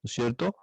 ¿no es cierto?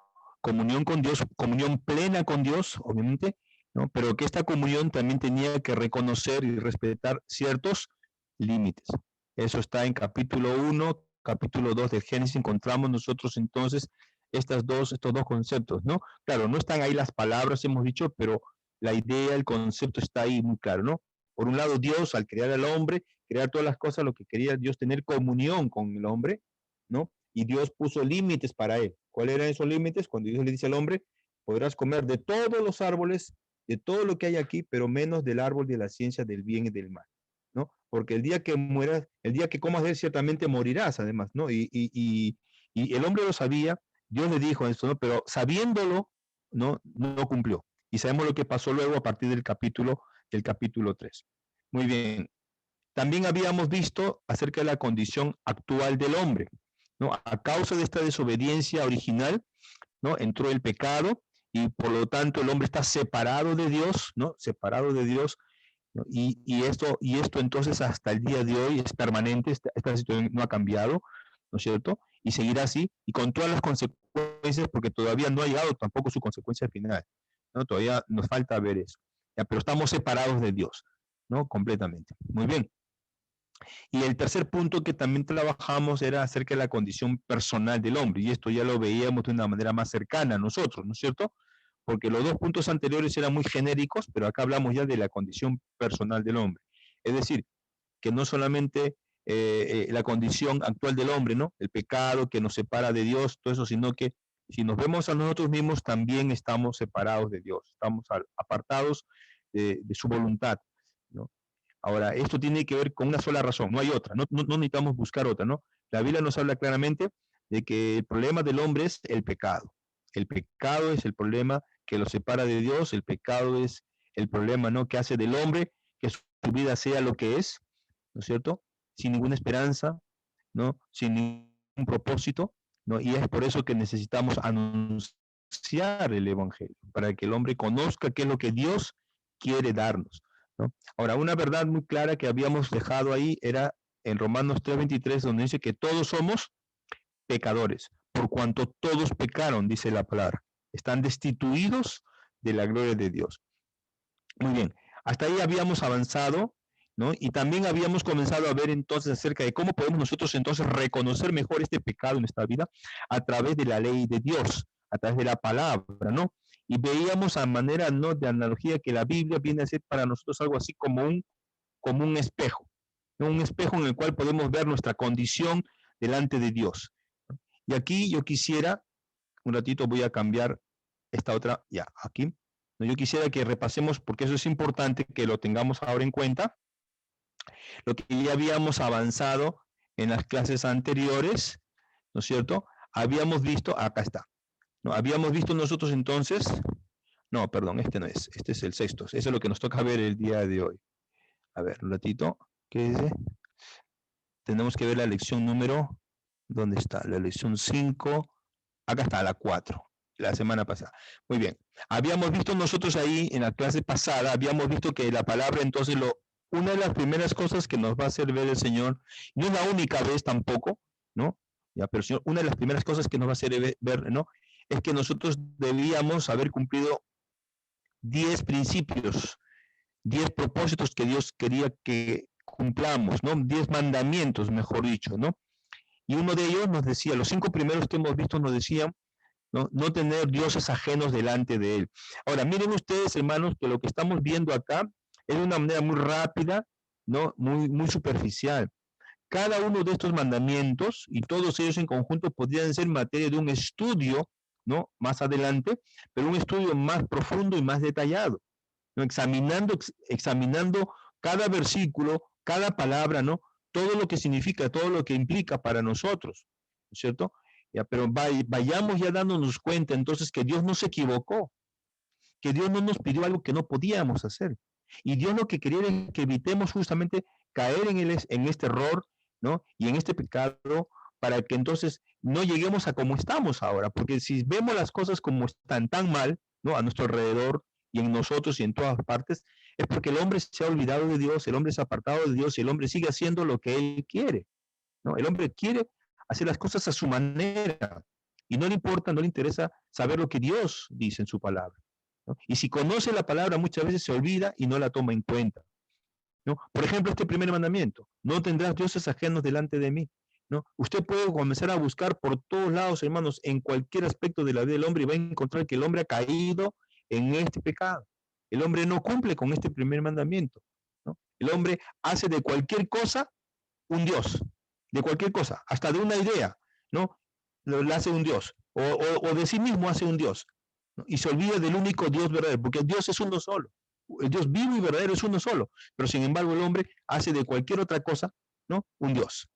Comunión con Dios, comunión plena con Dios, obviamente, ¿no? Pero que esta comunión también tenía que reconocer y respetar ciertos límites. Eso está en capítulo 1, capítulo 2 del Génesis, encontramos nosotros entonces estos dos conceptos, ¿no? Claro, no están ahí las palabras, hemos dicho, pero la idea, el concepto está ahí muy claro, ¿no? Por un lado, Dios, al crear al hombre, crear todas las cosas, lo que quería Dios, tener comunión con el hombre, ¿no? Y Dios puso límites para él. ¿Cuáles eran esos límites? Cuando Dios le dice al hombre, podrás comer de todos los árboles, de todo lo que hay aquí, pero menos del árbol de la ciencia del bien y del mal, ¿no? Porque el día que mueras, el día que comas de él, ciertamente morirás, además, ¿no? Y el hombre lo sabía, Dios le dijo esto, ¿no? Pero sabiéndolo, no cumplió. Y sabemos lo que pasó luego a partir del capítulo 3. Muy bien. También habíamos visto acerca de la condición actual del hombre, ¿no? A causa de esta desobediencia original, ¿no? Entró el pecado y por lo tanto el hombre está separado de Dios, ¿no? Separado de Dios, ¿no? Y esto entonces hasta el día de hoy es permanente, esta situación no ha cambiado, ¿no es cierto? Y seguirá así y con todas las consecuencias, porque todavía no ha llegado tampoco su consecuencia final, ¿no? Todavía nos falta ver eso, ¿ya? Pero estamos separados de Dios, ¿no? Completamente. Muy bien. Y el tercer punto que también trabajamos era acerca de la condición personal del hombre, y esto ya lo veíamos de una manera más cercana a nosotros, ¿no es cierto? Porque los dos puntos anteriores eran muy genéricos, pero acá hablamos ya de la condición personal del hombre. Es decir, que no solamente la condición actual del hombre, ¿no? El pecado que nos separa de Dios, todo eso, sino que si nos vemos a nosotros mismos, también estamos separados de Dios, estamos apartados de su voluntad, ¿no? Ahora, esto tiene que ver con una sola razón, no hay otra, no necesitamos buscar otra, ¿no? La Biblia nos habla claramente de que el problema del hombre es el pecado. El pecado es el problema que lo separa de Dios, el pecado es el problema, ¿no? Que hace del hombre que su vida sea lo que es, ¿no es cierto? Sin ninguna esperanza, ¿no? Sin ningún propósito, ¿no? Y es por eso que necesitamos anunciar el Evangelio, para que el hombre conozca qué es lo que Dios quiere darnos, ¿no? Ahora, una verdad muy clara que habíamos dejado ahí era en Romanos 3:23, donde dice que todos somos pecadores, por cuanto todos pecaron, dice la palabra, están destituidos de la gloria de Dios. Muy bien, hasta ahí habíamos avanzado, ¿no? Y también habíamos comenzado a ver entonces acerca de cómo podemos nosotros entonces reconocer mejor este pecado en nuestra vida a través de la ley de Dios, a través de la palabra, ¿no? Y veíamos a manera, ¿no?, de analogía que la Biblia viene a ser para nosotros algo así como un espejo, ¿no? Un espejo en el cual podemos ver nuestra condición delante de Dios. Y aquí yo quisiera, un ratito voy a cambiar esta otra, ya, aquí. Yo quisiera que repasemos, porque eso es importante que lo tengamos ahora en cuenta, lo que ya habíamos avanzado en las clases anteriores, ¿no es cierto? Habíamos visto, acá está, ¿no? Habíamos visto nosotros entonces, no, perdón, este no es, este es el sexto, eso es lo que nos toca ver el día de hoy. A ver, un ratito, ¿qué dice? Tenemos que ver la lección número, ¿dónde está? La lección 5, acá está, la 4, la semana pasada. Muy bien. Habíamos visto nosotros ahí en la clase pasada, habíamos visto que la palabra entonces una de las primeras cosas que nos va a hacer ver el Señor, no es la única vez tampoco, ¿no? Ya, pero Señor, una de las primeras cosas que nos va a hacer ver, ¿no? Es que nosotros debíamos haber cumplido 10 principios, 10 propósitos que Dios quería que cumplamos, ¿no? 10 mandamientos, mejor dicho, ¿no? Y uno de ellos nos decía, los 5 primeros que hemos visto nos decían, no tener dioses ajenos delante de él. Ahora, miren ustedes, hermanos, que lo que estamos viendo acá es de una manera muy rápida, ¿no? Muy superficial. Cada uno de estos mandamientos y todos ellos en conjunto podrían ser materia de un estudio, ¿no? Más adelante, pero un estudio más profundo y más detallado, ¿no? Examinando cada versículo, cada palabra, ¿no? Todo lo que significa, todo lo que implica para nosotros, ¿no es cierto? Ya, pero vayamos ya dándonos cuenta entonces que Dios no se equivocó, que Dios no nos pidió algo que no podíamos hacer. Y Dios lo que quería es que evitemos justamente caer en este error, ¿no? Y en este pecado, para que entonces no lleguemos a como estamos ahora, porque si vemos las cosas como están tan mal, ¿no? A nuestro alrededor y en nosotros y en todas partes, es porque el hombre se ha olvidado de Dios, el hombre se ha apartado de Dios y el hombre sigue haciendo lo que él quiere, ¿no? El hombre quiere hacer las cosas a su manera, y no le importa, no le interesa saber lo que Dios dice en su palabra, ¿no? Y si conoce la palabra, muchas veces se olvida y no la toma en cuenta, ¿no? Por ejemplo, este primer mandamiento: no tendrás dioses ajenos delante de mí, ¿no? Usted puede comenzar a buscar por todos lados, hermanos, en cualquier aspecto de la vida del hombre, y va a encontrar que el hombre ha caído en este pecado. El hombre no cumple con este primer mandamiento, ¿no? El hombre hace de cualquier cosa un Dios, de cualquier cosa, hasta de una idea, ¿no? Lo hace un Dios, o de sí mismo hace un Dios, ¿no? Y se olvida del único Dios verdadero, porque Dios es uno solo. El Dios vivo y verdadero es uno solo, pero sin embargo el hombre hace de cualquier otra cosa, ¿no?, un Dios.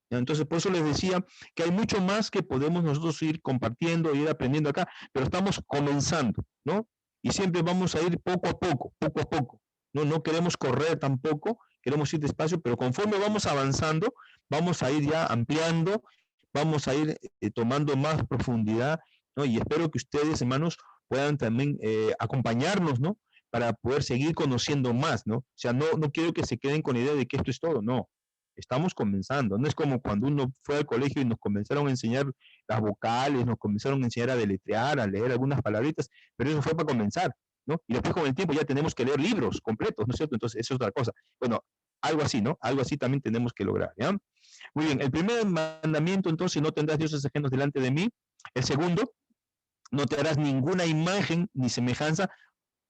Entonces, por eso les decía que hay mucho más que podemos nosotros ir compartiendo, ir aprendiendo acá, pero estamos comenzando, ¿no? Y siempre vamos a ir poco a poco, poco a poco. No queremos correr tampoco, queremos ir despacio, pero conforme vamos avanzando, vamos a ir ya ampliando, vamos a ir tomando más profundidad, ¿no? Y espero que ustedes, hermanos, puedan también acompañarnos, ¿no?, para poder seguir conociendo más, ¿no? O sea, no quiero que se queden con la idea de que esto es todo, no. Estamos comenzando. No es como cuando uno fue al colegio y nos comenzaron a enseñar las vocales, nos comenzaron a enseñar a deletrear, a leer algunas palabritas, pero eso fue para comenzar, ¿no? Y después con el tiempo ya tenemos que leer libros completos, ¿no es cierto? Entonces, eso es otra cosa. Bueno, algo así, ¿no? Algo así también tenemos que lograr, ¿ya? Muy bien, el primer mandamiento, entonces: no tendrás dioses ajenos delante de mí. El segundo: no te harás ninguna imagen ni semejanza,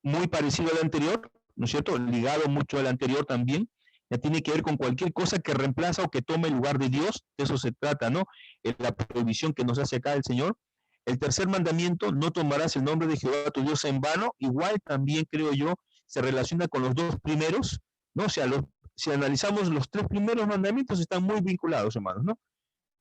muy parecido al anterior, ¿no es cierto? Ligado mucho al anterior también. Ya tiene que ver con cualquier cosa que reemplaza o que tome el lugar de Dios. De eso se trata, ¿no? La prohibición que nos hace acá el Señor. El tercer mandamiento: no tomarás el nombre de Jehová tu Dios en vano. Igual también, creo yo, se relaciona con los dos primeros, ¿no? O sea, si analizamos los tres primeros mandamientos, están muy vinculados, hermanos, ¿no?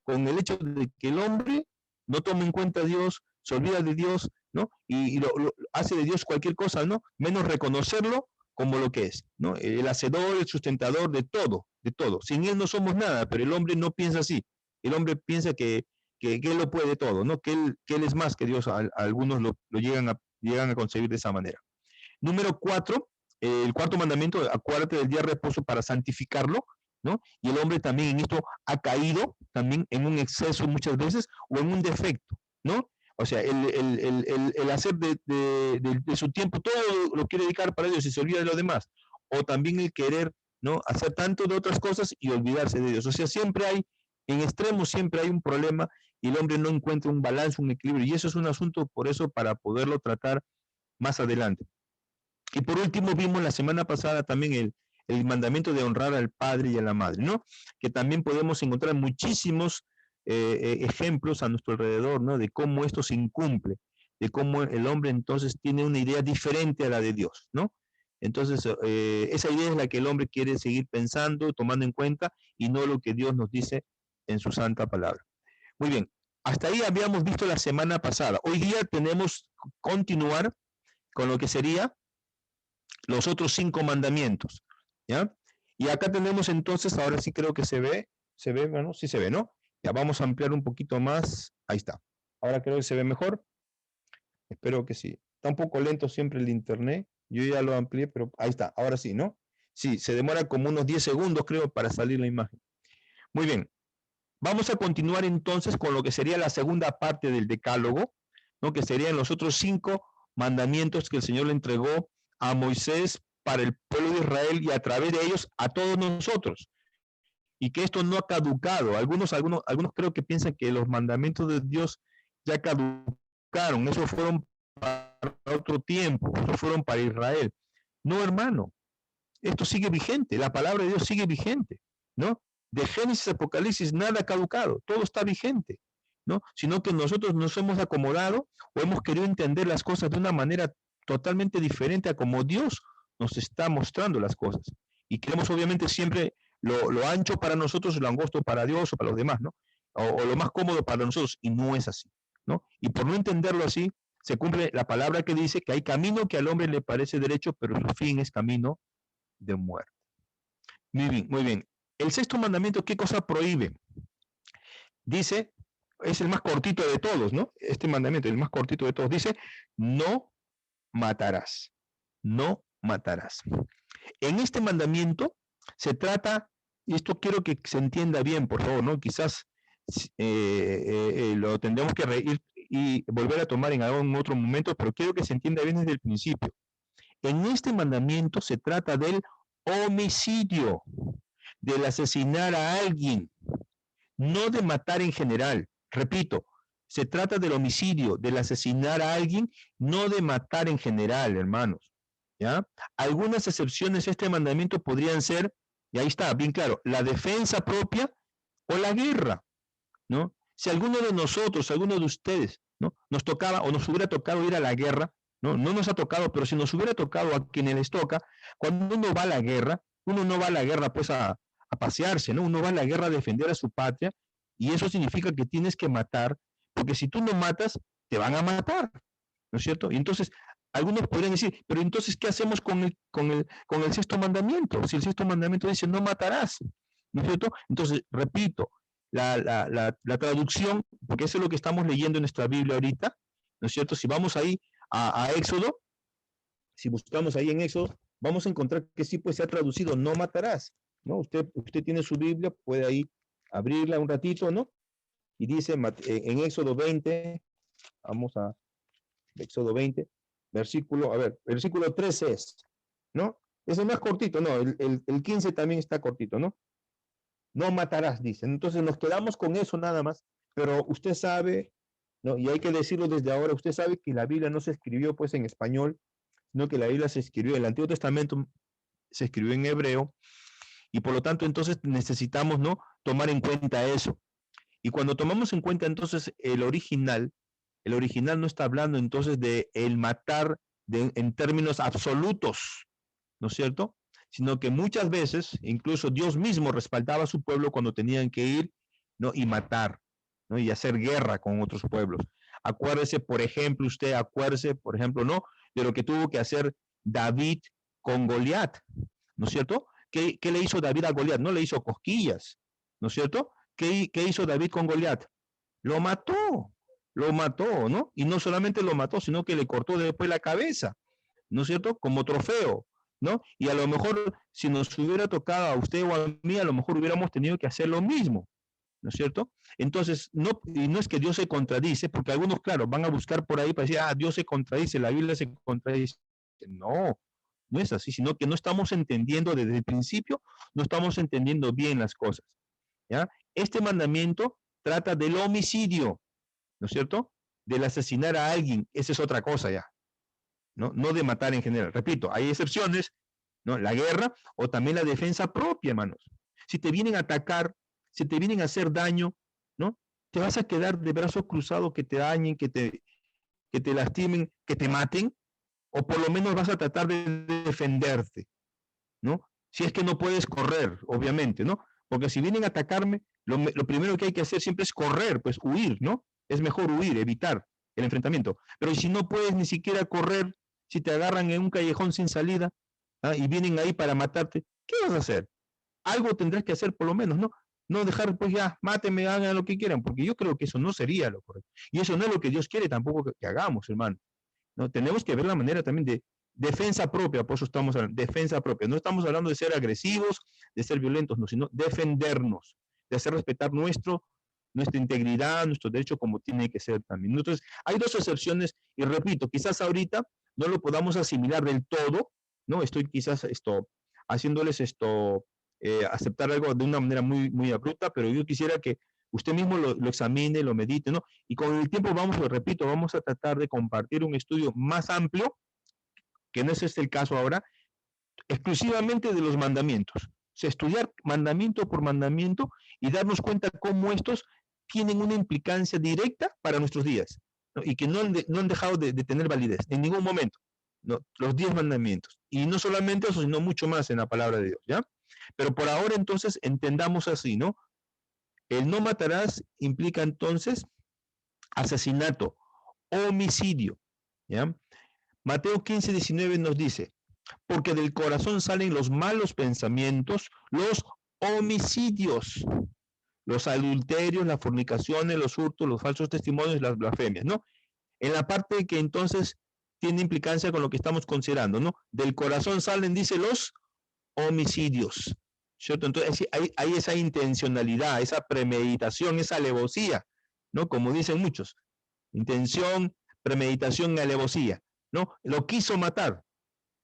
Con el hecho de que el hombre no toma en cuenta a Dios, se olvida de Dios, ¿no? Y lo hace de Dios cualquier cosa, ¿no? Menos reconocerlo como lo que es, ¿no? El hacedor, el sustentador de todo, de todo. Sin Él no somos nada, pero el hombre no piensa así. El hombre piensa que Él lo puede todo, ¿no? Que él es más que Dios. Algunos lo llegan a concebir de esa manera. Número 4, el cuarto mandamiento: acuérdate del día de reposo para santificarlo, ¿no? Y el hombre también en esto ha caído también en un exceso muchas veces, o en un defecto, ¿no? O sea, el hacer de su tiempo todo lo quiere dedicar para Dios y se olvida de lo demás. O también el querer, ¿no?, hacer tanto de otras cosas y olvidarse de Dios. O sea, siempre hay, en extremos siempre hay un problema, y el hombre no encuentra un balance, un equilibrio. Y eso es un asunto, por eso, para poderlo tratar más adelante. Y por último, vimos la semana pasada también el mandamiento de honrar al padre y a la madre, ¿no? Que también podemos encontrar muchísimos ejemplos a nuestro alrededor, ¿no?, de cómo esto se incumple, de cómo el hombre entonces tiene una idea diferente a la de Dios, ¿no? Entonces, esa idea es la que el hombre quiere seguir pensando, tomando en cuenta, y no lo que Dios nos dice en su santa palabra. Muy bien, hasta ahí habíamos visto la semana pasada. Hoy día tenemos que continuar con lo que sería los otros 5 mandamientos, ¿ya? Y acá tenemos entonces, ahora sí creo que se ve, bueno, sí se ve, ¿no? Ya vamos a ampliar un poquito más, ahí está. Ahora creo que se ve mejor, espero que sí. Está un poco lento siempre el internet, yo ya lo amplié, pero ahí está, ahora sí, ¿no? Sí, se demora como unos 10 segundos, creo, para salir la imagen. Muy bien, vamos a continuar entonces con lo que sería la segunda parte del decálogo, ¿no?, que serían los otros 5 mandamientos que el Señor le entregó a Moisés para el pueblo de Israel, y a través de ellos a todos nosotros, y que esto no ha caducado. Algunos creo que piensan que los mandamientos de Dios ya caducaron, esos fueron para otro tiempo, esos fueron para Israel. No, hermano, esto sigue vigente, la palabra de Dios sigue vigente, ¿no? De Génesis a Apocalipsis nada ha caducado, todo está vigente, ¿no? Sino que nosotros nos hemos acomodado, o hemos querido entender las cosas de una manera totalmente diferente a como Dios nos está mostrando las cosas. Y queremos obviamente siempre lo ancho para nosotros, lo angosto para Dios o para los demás, ¿no? O lo más cómodo para nosotros, y no es así, ¿no? Y por no entenderlo así, se cumple la palabra que dice que hay camino que al hombre le parece derecho, pero su fin es camino de muerte. Muy bien, muy bien. El sexto mandamiento, ¿qué cosa prohíbe? Dice, es el más cortito de todos, ¿no? Este mandamiento, el más cortito de todos, dice: no matarás, no matarás. En este mandamiento se trata, y esto quiero que se entienda bien, por favor, ¿no? Quizás lo tendremos que y volver a tomar en algún otro momento, pero quiero que se entienda bien desde el principio. En este mandamiento se trata del homicidio, del asesinar a alguien, no de matar en general. Repito, se trata del homicidio, del asesinar a alguien, no de matar en general, hermanos. ¿Ya? Algunas excepciones a este mandamiento podrían ser, y ahí está, bien claro, la defensa propia o la guerra, ¿no? Si alguno de nosotros, alguno de ustedes, ¿no? Nos tocaba o nos hubiera tocado ir a la guerra, ¿no? No nos ha tocado, pero si nos hubiera tocado a quienes les toca, cuando uno va a la guerra, uno no va a la guerra pues a pasearse, ¿no? Uno va a la guerra a defender a su patria y eso significa que tienes que matar, porque si tú no matas, te van a matar, ¿no es cierto? Y entonces, algunos podrían decir, pero entonces, ¿qué hacemos con el sexto mandamiento? Si el sexto mandamiento dice, no matarás, ¿no es cierto? Entonces, repito, la traducción, porque eso es lo que estamos leyendo en nuestra Biblia ahorita, ¿no es cierto? Si vamos ahí a Éxodo, si buscamos ahí en Éxodo, vamos a encontrar que sí pues se ha traducido, no matarás, ¿no? Usted tiene su Biblia, puede ahí abrirla un ratito, ¿no? Y dice en Éxodo 20, vamos a Éxodo 20, versículo 13 es, ¿no? Es el más cortito, no, el 15 también está cortito, ¿no? No matarás, dicen. Entonces nos quedamos con eso nada más, pero usted sabe, ¿no? Y hay que decirlo desde ahora, usted sabe que la Biblia no se escribió pues en español, sino que la Biblia se escribió, el Antiguo Testamento se escribió en hebreo, y por lo tanto entonces necesitamos, ¿no? Tomar en cuenta eso. Y cuando tomamos en cuenta entonces el original no está hablando entonces de el matar en términos absolutos, ¿no es cierto? Sino que muchas veces, incluso Dios mismo respaldaba a su pueblo cuando tenían que ir, ¿no? Y matar, ¿no? Y hacer guerra con otros pueblos. Acuérdese, por ejemplo, ¿no? De lo que tuvo que hacer David con Goliat, ¿no es cierto? ¿Qué le hizo David a Goliat? No le hizo cosquillas, ¿no es cierto? ¿Qué hizo David con Goliat? Lo mató, ¿no? Y no solamente lo mató, sino que le cortó después la cabeza, ¿no es cierto? Como trofeo, ¿no? Y a lo mejor si nos hubiera tocado a usted o a mí, a lo mejor hubiéramos tenido que hacer lo mismo, ¿no es cierto? Entonces, y no es que Dios se contradice, porque algunos, claro, van a buscar por ahí para decir, Dios se contradice, la Biblia se contradice. No, no es así, sino que no estamos entendiendo desde el principio, no estamos entendiendo bien las cosas, ¿ya? Este mandamiento trata del homicidio, ¿no es cierto? Del asesinar a alguien, esa es otra cosa ya, ¿no? No de matar en general. Repito, hay excepciones, ¿no? La guerra o también la defensa propia, hermanos. Si te vienen a atacar, si te vienen a hacer daño, ¿no? Te vas a quedar de brazos cruzados que te dañen, que te lastimen, que te maten, o por lo menos vas a tratar de defenderte, ¿no? Si es que no puedes correr, obviamente, ¿no? Porque si vienen a atacarme, lo primero que hay que hacer siempre es correr, pues huir, ¿no? Es mejor huir, evitar el enfrentamiento. Pero si no puedes ni siquiera correr, si te agarran en un callejón sin salida, y vienen ahí para matarte, ¿qué vas a hacer? Algo tendrás que hacer por lo menos, ¿no? No dejar, pues ya, mátenme, hagan lo que quieran, porque yo creo que eso no sería lo correcto. Y eso no es lo que Dios quiere tampoco que hagamos, hermano. ¿No? Tenemos que ver la manera también de defensa propia, por eso estamos hablando, defensa propia. No estamos hablando de ser agresivos, de ser violentos, no, sino defendernos, de hacer respetar nuestra integridad, nuestro derecho como tiene que ser también. Entonces, hay dos excepciones, y repito, quizás ahorita no lo podamos asimilar del todo, ¿no? Estoy quizás haciéndoles aceptar algo de una manera muy, muy abrupta, pero yo quisiera que usted mismo lo examine, lo medite, ¿no? Y con el tiempo repito, vamos a tratar de compartir un estudio más amplio, que no es este el caso ahora, exclusivamente de los mandamientos. O sea, estudiar mandamiento por mandamiento y darnos cuenta cómo estos tienen una implicancia directa para nuestros días, ¿no? Y que no han dejado de tener validez en ningún momento, ¿no? Los 10 mandamientos. Y no solamente eso, sino mucho más en la palabra de Dios, ¿ya? Pero por ahora entonces entendamos así, ¿no? El no matarás implica entonces asesinato, homicidio, ¿ya? Mateo 15:19 nos dice, porque del corazón salen los malos pensamientos, los homicidios, los adulterios, las fornicaciones, los hurtos, los falsos testimonios, las blasfemias, ¿no? En la parte que entonces tiene implicancia con lo que estamos considerando, ¿no? Del corazón salen, dice, los homicidios, ¿cierto? Entonces hay esa intencionalidad, esa premeditación, esa alevosía, ¿no? Como dicen muchos, intención, premeditación y alevosía, ¿no? Lo quiso matar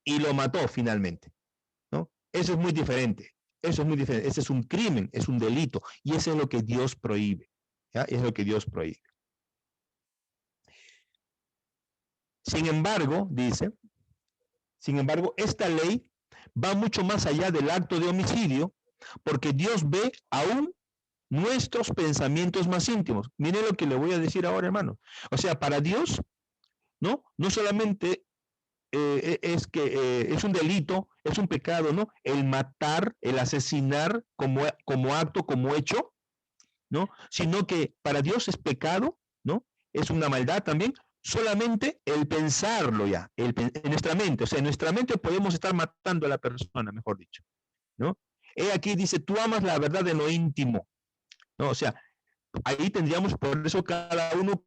y lo mató finalmente, ¿no? Eso es muy diferente, eso es muy diferente, ese es un crimen, es un delito, y eso es lo que Dios prohíbe, ¿ya? Es lo que Dios prohíbe. Sin embargo, dice, sin embargo, esta ley va mucho más allá del acto de homicidio, porque Dios ve aún nuestros pensamientos más íntimos. Mire lo que le voy a decir ahora, hermano. O sea, para Dios, ¿no? No solamente es que es un delito, es un pecado, ¿no? El matar, el asesinar como acto, como hecho, ¿no? Sino que para Dios es pecado, ¿no? Es una maldad también, solamente el pensarlo ya, en nuestra mente, o sea, en nuestra mente podemos estar matando a la persona, mejor dicho, ¿no? Aquí dice, tú amas la verdad de lo íntimo, ¿no? O sea, ahí tendríamos por eso cada uno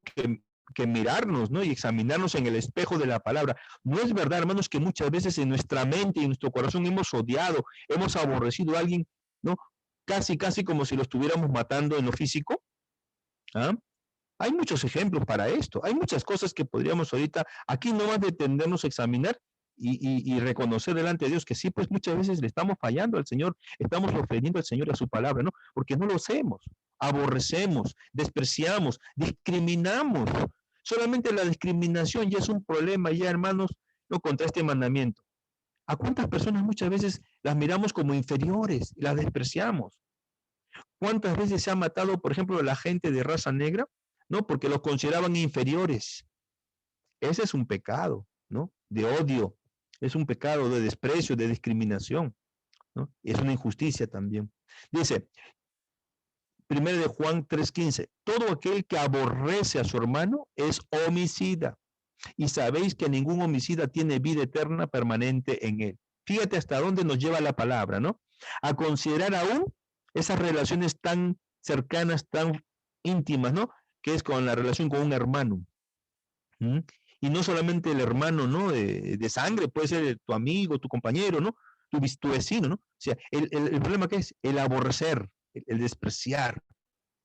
que mirarnos, ¿no? Y examinarnos en el espejo de la palabra. No es verdad, hermanos, que muchas veces en nuestra mente y en nuestro corazón hemos odiado, hemos aborrecido a alguien, ¿no? Casi, casi como si lo estuviéramos matando en lo físico. ¿Ah? Hay muchos ejemplos para esto. Hay muchas cosas que podríamos ahorita, aquí nomás detenernos a examinar y reconocer delante de Dios que sí, pues muchas veces le estamos fallando al Señor, estamos ofendiendo al Señor a su palabra, ¿no? Porque no lo hacemos, aborrecemos, despreciamos, discriminamos. Solamente la discriminación ya es un problema, ya hermanos, no contra este mandamiento. ¿A cuántas personas muchas veces las miramos como inferiores, las despreciamos? ¿Cuántas veces se ha matado, por ejemplo, a la gente de raza negra? ¿No? Porque los consideraban inferiores. Ese es un pecado, ¿no? De odio, es un pecado de desprecio, de discriminación, ¿no? Es una injusticia también. Dice, 1 de Juan 3:15, todo aquel que aborrece a su hermano es homicida, y sabéis que ningún homicida tiene vida eterna permanente en él. Fíjate hasta dónde nos lleva la palabra, ¿no? A considerar aún esas relaciones tan cercanas, tan íntimas, ¿no? Que es con la relación con un hermano. ¿Mm? Y no solamente el hermano, ¿no? De sangre, puede ser tu amigo, tu compañero, ¿no? Tu vecino, ¿no? O sea, el problema que es el aborrecer, el despreciar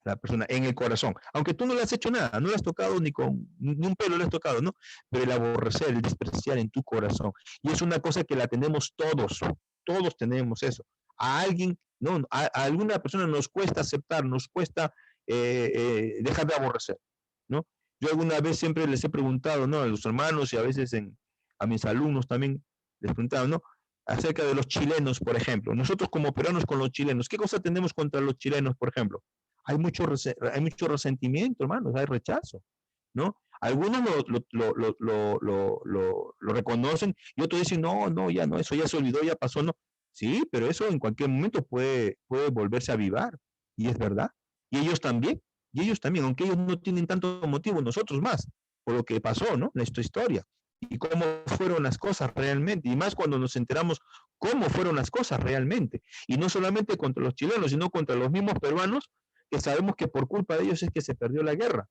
a la persona en el corazón. Aunque tú no le has hecho nada, no le has tocado ni un pelo le has tocado, ¿no? Pero el aborrecer, el despreciar en tu corazón. Y es una cosa que la tenemos todos tenemos eso. A alguien, ¿no? A alguna persona nos cuesta aceptar, nos cuesta dejar de aborrecer, ¿no? Yo alguna vez siempre les he preguntado, ¿no? A los hermanos y a veces a mis alumnos también les preguntaba, ¿no? Acerca de los chilenos, por ejemplo. Nosotros como peruanos con los chilenos, ¿qué cosa tenemos contra los chilenos, por ejemplo? Hay mucho resentimiento, hermanos, hay rechazo, ¿no? Algunos lo reconocen y otros dicen, no, no, ya no, eso ya se olvidó, ya pasó, no. Sí, pero eso en cualquier momento puede volverse a avivar, y es verdad. Y ellos también, aunque ellos no tienen tanto motivo, nosotros más, por lo que pasó, ¿no? Nuestra historia y cómo fueron las cosas realmente, y más cuando nos enteramos cómo fueron las cosas realmente, y no solamente contra los chilenos, sino contra los mismos peruanos, que sabemos que por culpa de ellos es que se perdió la guerra,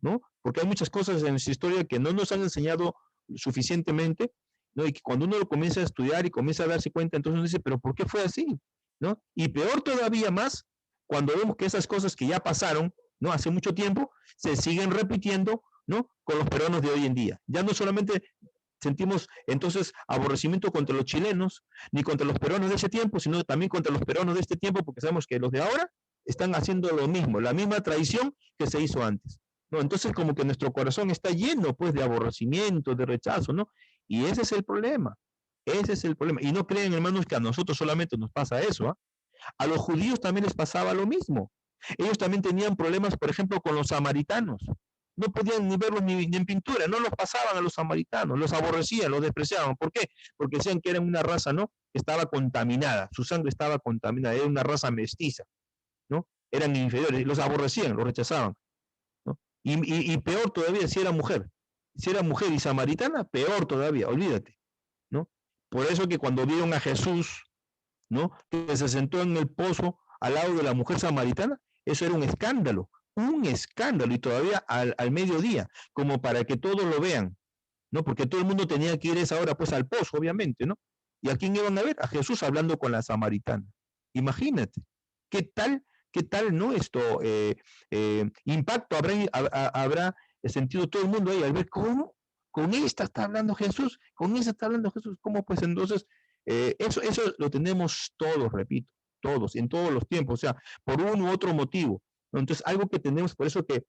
¿no? Porque hay muchas cosas en nuestra historia que no nos han enseñado suficientemente, ¿no? Y que cuando uno lo comienza a estudiar y comienza a darse cuenta, entonces uno dice, pero ¿por qué fue así? ¿No? Y peor todavía más, cuando vemos que esas cosas que ya pasaron, ¿no? Hace mucho tiempo, se siguen repitiendo, ¿no? Con los peruanos de hoy en día. Ya no solamente sentimos entonces aborrecimiento contra los chilenos, ni contra los peruanos de ese tiempo, sino también contra los peruanos de este tiempo, porque sabemos que los de ahora están haciendo lo mismo, la misma traición que se hizo antes. ¿No? Entonces como que nuestro corazón está lleno pues de aborrecimiento, de rechazo, ¿no? Y ese es el problema, ese es el problema. Y no creen, hermanos, que a nosotros solamente nos pasa eso, ¿eh? A los judíos también les pasaba lo mismo. Ellos también tenían problemas, por ejemplo, con los samaritanos. No podían ni verlos ni en pintura, no los pasaban a los samaritanos, los aborrecían, los despreciaban. ¿Por qué? Porque decían que eran una raza, ¿no? Que estaba contaminada, su sangre estaba contaminada, era una raza mestiza, ¿no? Eran inferiores, los aborrecían, los rechazaban, ¿no? Y peor todavía si era mujer y samaritana, peor todavía, olvídate, ¿no? Por eso que cuando vieron a Jesús, ¿no? Que se sentó en el pozo al lado de la mujer samaritana, eso era un escándalo, y todavía al mediodía, como para que todos lo vean, ¿no? Porque todo el mundo tenía que ir a esa hora, pues al pozo, obviamente, ¿no? ¿Y a quién iban a ver? A Jesús hablando con la samaritana. Imagínate, ¿qué tal, no esto? Impacto habrá el sentido todo el mundo ahí al ver cómo, con esta está hablando Jesús, con esa está hablando Jesús, ¿cómo? Pues entonces, eso lo tenemos todos, repito, todos, en todos los tiempos, o sea, por uno u otro motivo, ¿no? Entonces, algo que tenemos, por eso que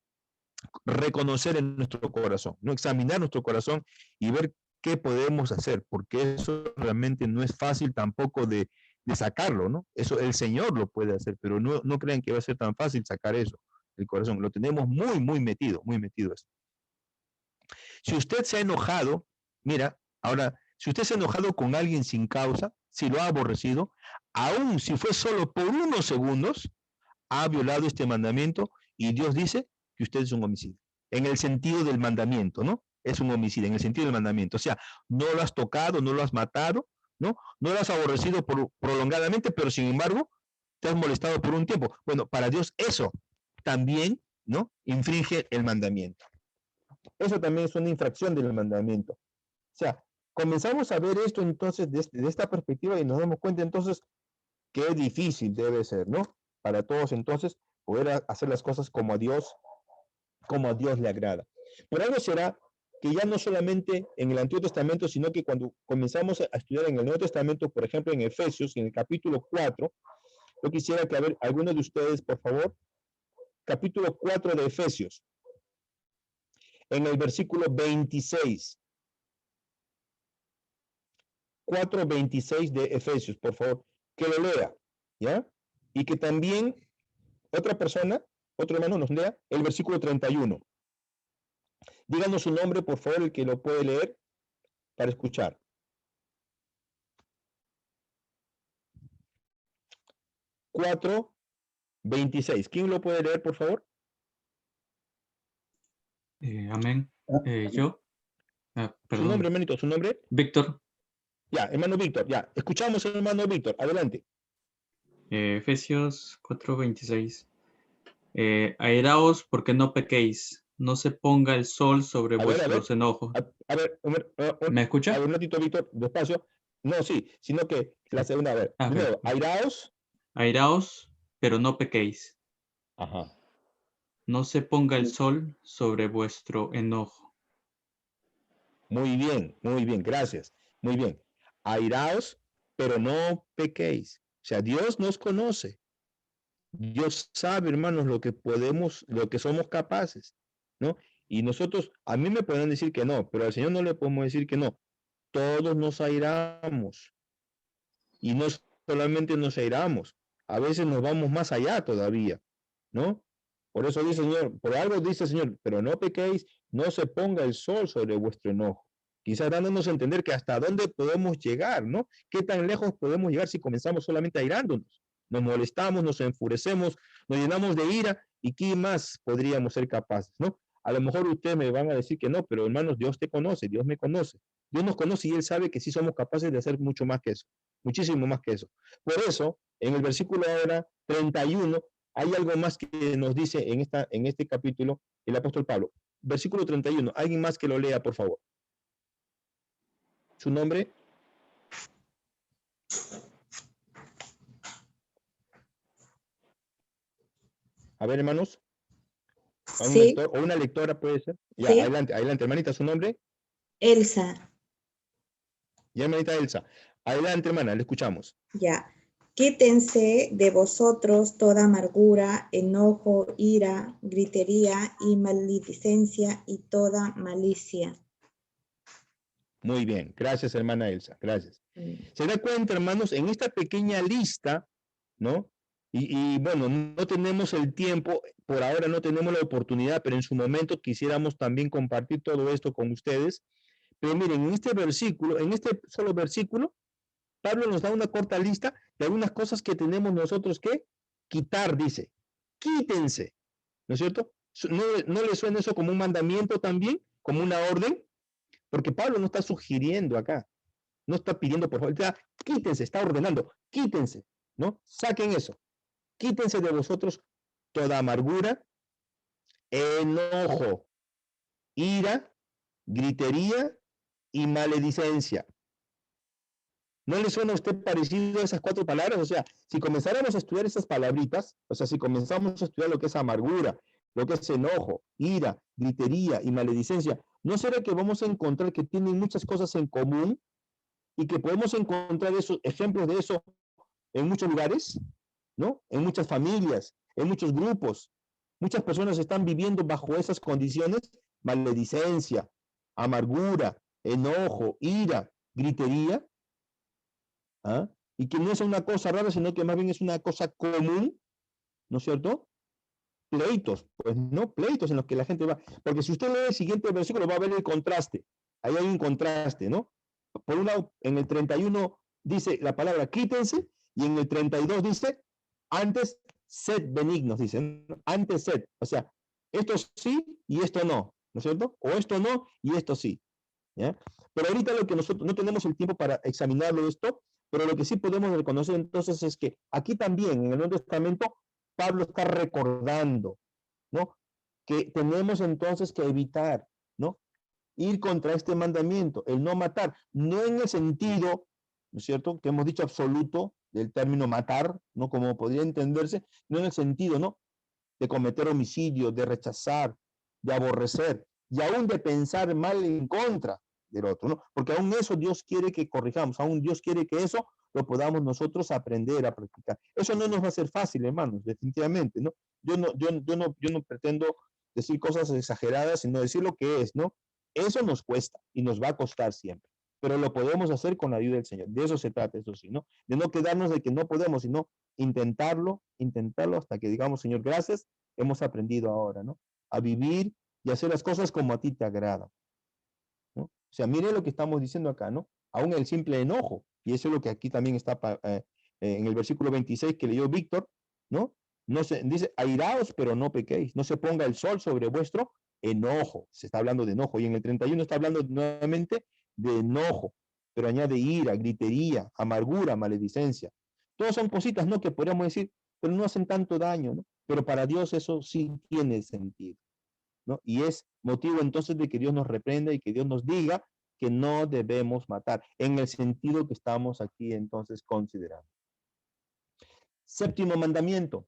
reconocer en nuestro corazón, ¿no? Examinar nuestro corazón y ver qué podemos hacer, porque eso realmente no es fácil tampoco de sacarlo, ¿no? Eso el Señor lo puede hacer, pero no crean que va a ser tan fácil sacar eso, el corazón. Lo tenemos muy metido eso. Si usted se ha enojado, mira, ahora, si usted se ha enojado con alguien sin causa, si lo ha aborrecido, aun si fue solo por unos segundos, ha violado este mandamiento y Dios dice que usted es un homicida. En el sentido del mandamiento, ¿no? Es un homicida, en el sentido del mandamiento. O sea, no lo has tocado, no lo has matado, ¿no? No lo has aborrecido prolongadamente, pero sin embargo, te has molestado por un tiempo. Bueno, para Dios eso también, ¿no? Infringe el mandamiento. Eso también es una infracción del mandamiento. O sea, comenzamos a ver esto entonces desde esta perspectiva y nos damos cuenta entonces qué difícil debe ser, ¿no? Para todos entonces poder hacer las cosas como a Dios le agrada. Por algo será que ya no solamente en el Antiguo Testamento, sino que cuando comenzamos a estudiar en el Nuevo Testamento, por ejemplo en Efesios, en el capítulo 4, yo quisiera que a ver algunos de ustedes, por favor, capítulo 4 de Efesios, en el versículo 26. 4:26 de Efesios, por favor, que lo lea, ¿ya? Y que también otra persona, otro hermano nos lea el versículo 31. Díganos su nombre, por favor, el que lo puede leer para escuchar. 4:26. ¿Quién lo puede leer, por favor? Amén. Yo. Su nombre, hermanito, su nombre. Víctor. Ya, hermano Víctor, ya. Escuchamos, hermano Víctor. Adelante. Efesios 4:26. Airaos porque no pequéis, no se ponga el sol sobre vuestros enojos. ¿Me escucha? A ver, un ratito, Víctor, despacio. No, sí, sino que la segunda, a ver. Primero, airaos. Airaos, pero no pequéis. Ajá. No se ponga el sol sobre vuestro enojo. Muy bien, gracias. Muy bien. Airaos, pero no pequéis. O sea, Dios nos conoce. Dios sabe, hermanos, lo que podemos, lo que somos capaces, ¿no? Y nosotros, a mí me pueden decir que no, pero al Señor no le podemos decir que no. Todos nos airamos. Y no solamente nos airamos, a veces nos vamos más allá todavía, ¿no? Por eso dice el Señor, por algo dice el Señor, pero no pequéis, no se ponga el sol sobre vuestro enojo. Quizás dándonos a entender que hasta dónde podemos llegar, ¿no? ¿Qué tan lejos podemos llegar si comenzamos solamente airándonos? Nos molestamos, nos enfurecemos, nos llenamos de ira y ¿qué más podríamos ser capaces, no? A lo mejor ustedes me van a decir que no, pero hermanos, Dios te conoce, Dios me conoce. Dios nos conoce y Él sabe que sí somos capaces de hacer mucho más que eso, muchísimo más que eso. Por eso, en el versículo ahora 31, hay algo más que nos dice en este capítulo el apóstol Pablo. Versículo 31, alguien más que lo lea, por favor. ¿Su nombre? A ver, hermanos. ¿A un lector o una lectora puede ser? Ya, sí. Adelante, hermanita, ¿su nombre? Elsa. Ya, hermanita Elsa. Adelante, hermana, le escuchamos. Ya. Quítense de vosotros toda amargura, enojo, ira, gritería y maledicencia y toda malicia. Muy bien, gracias, hermana Elsa, gracias. Se da cuenta, hermanos, en esta pequeña lista, ¿no? Y bueno, no tenemos el tiempo, por ahora no tenemos la oportunidad, pero en su momento quisiéramos también compartir todo esto con ustedes. Pero miren, en este versículo, en este solo versículo, Pablo nos da una corta lista de algunas cosas que tenemos nosotros que quitar, dice. Quítense, ¿no es cierto? ¿No le suena eso como un mandamiento también? ¿Como una orden? Porque Pablo no está sugiriendo acá, no está pidiendo por favor, quítense, está ordenando, quítense, ¿no? Saquen eso. Quítense de vosotros toda amargura, enojo, ira, gritería y maledicencia. ¿No le suena a usted parecido a esas cuatro palabras? O sea, si comenzáramos a estudiar esas palabritas, o sea, si comenzamos a estudiar lo que es amargura, lo que es enojo, ira, gritería y maledicencia, ¿no será que vamos a encontrar que tienen muchas cosas en común y que podemos encontrar esos ejemplos de eso en muchos lugares, ¿no? En muchas familias, en muchos grupos? Muchas personas están viviendo bajo esas condiciones: maledicencia, amargura, enojo, ira, gritería, ¿ah? Y que no es una cosa rara, sino que más bien es una cosa común, ¿no es cierto? Pleitos, pues no, pleitos en los que la gente va, porque si usted lee el siguiente versículo va a ver el contraste, ahí hay un contraste, ¿no? Por un lado, en el 31 dice la palabra quítense, y en el 32 dice, antes sed benignos, dicen, antes sed, o sea, esto sí y esto no, ¿no es cierto? O esto no y esto sí, ¿ya? Pero ahorita lo que nosotros no tenemos el tiempo para examinarlo esto, pero lo que sí podemos reconocer entonces es que aquí también en el Nuevo Testamento Pablo está recordando, ¿no? Que tenemos entonces que evitar, ¿no? Ir contra este mandamiento, el no matar, no en el sentido, ¿no es cierto?, que hemos dicho absoluto del término matar, ¿no? Como podría entenderse, no en el sentido, ¿no?, de cometer homicidio, de rechazar, de aborrecer, y aún de pensar mal en contra del otro, ¿no? Porque aún eso Dios quiere que corrijamos, aún Dios quiere que eso lo podamos nosotros aprender a practicar. Eso no nos va a ser fácil, hermanos, definitivamente, ¿no? Yo no pretendo decir cosas exageradas, sino decir lo que es, ¿no? Eso nos cuesta y nos va a costar siempre, pero lo podemos hacer con la ayuda del Señor. De eso se trata, eso sí, ¿no? De no quedarnos de que no podemos, sino intentarlo hasta que digamos, Señor, gracias, hemos aprendido ahora, ¿no? A vivir y hacer las cosas como a ti te agrada, ¿no? O sea, mire lo que estamos diciendo acá, ¿no? Aún el simple enojo, y eso es lo que aquí también está en el versículo 26 que leyó Víctor, ¿no? No se, dice, airaos, pero no pequéis, no se ponga el sol sobre vuestro enojo, se está hablando de enojo, y en el 31 está hablando nuevamente de enojo, pero añade ira, gritería, amargura, maledicencia. Todas son cositas, ¿no?, que podríamos decir, pero no hacen tanto daño, ¿no? Pero para Dios eso sí tiene sentido, ¿no? Y es motivo entonces de que Dios nos reprenda y que Dios nos diga que no debemos matar, en el sentido que estamos aquí entonces considerando. Séptimo mandamiento,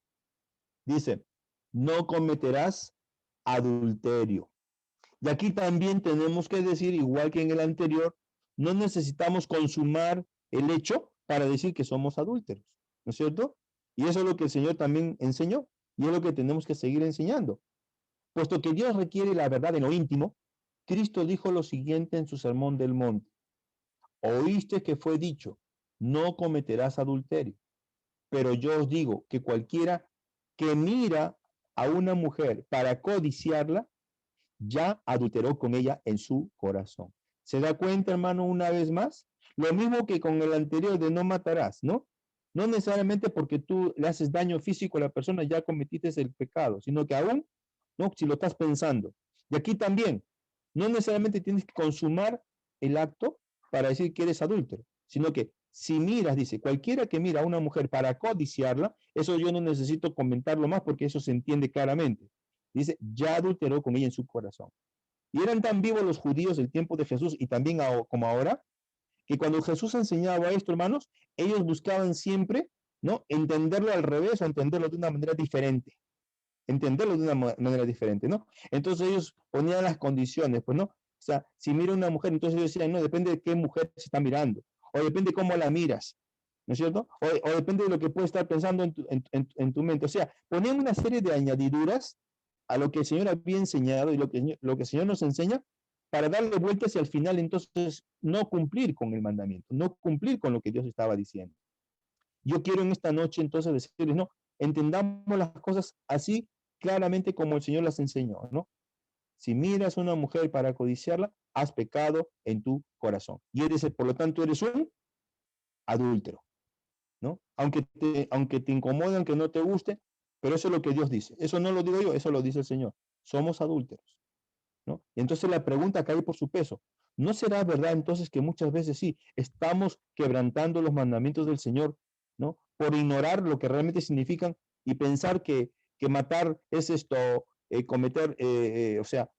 dice, no cometerás adulterio. Y aquí también tenemos que decir, igual que en el anterior, no necesitamos consumar el hecho para decir que somos adúlteros, ¿no es cierto? Y eso es lo que el Señor también enseñó, y es lo que tenemos que seguir enseñando. Puesto que Dios requiere la verdad en lo íntimo, Cristo dijo lo siguiente en su sermón del monte: oíste que fue dicho, no cometerás adulterio. Pero yo os digo que cualquiera que mira a una mujer para codiciarla, ya adulteró con ella en su corazón. ¿Se da cuenta, hermano, una vez más? Lo mismo que con el anterior de no matarás, ¿no? No necesariamente porque tú le haces daño físico a la persona ya cometiste el pecado, sino que aún, ¿no?, si lo estás pensando. Y aquí también, no necesariamente tienes que consumar el acto para decir que eres adúltero, sino que si miras, dice, cualquiera que mira a una mujer para codiciarla, eso yo no necesito comentarlo más porque eso se entiende claramente. Dice, ya adulteró con ella en su corazón. Y eran tan vivos los judíos del tiempo de Jesús y también como ahora, que cuando Jesús enseñaba esto, hermanos, ellos buscaban siempre, ¿no?, entenderlo al revés o entenderlo de una manera diferente. Entenderlo de una manera diferente, ¿no? Entonces ellos ponían las condiciones, pues, ¿no? O sea, si mira una mujer, entonces ellos decían, no, depende de qué mujer se está mirando, o depende cómo la miras, ¿no es cierto? O depende de lo que puede estar pensando en tu mente. O sea, ponían una serie de añadiduras a lo que el Señor había enseñado y lo que el Señor nos enseña para darle vueltas y al final entonces no cumplir con el mandamiento, no cumplir con lo que Dios estaba diciendo. Yo quiero en esta noche entonces decirles, no, entendamos las cosas así claramente como el Señor las enseñó, ¿no? Si miras a una mujer para codiciarla, has pecado en tu corazón. Y eres, por lo tanto, eres un adúltero, ¿no? Aunque te incomode, aunque no te guste, pero eso es lo que Dios dice. Eso no lo digo yo, eso lo dice el Señor. Somos adúlteros, ¿no? Y entonces la pregunta cae por su peso. ¿No será verdad entonces que muchas veces sí estamos quebrantando los mandamientos del Señor, ¿no?, por ignorar lo que realmente significan y pensar que matar es esto, cometer, o sea,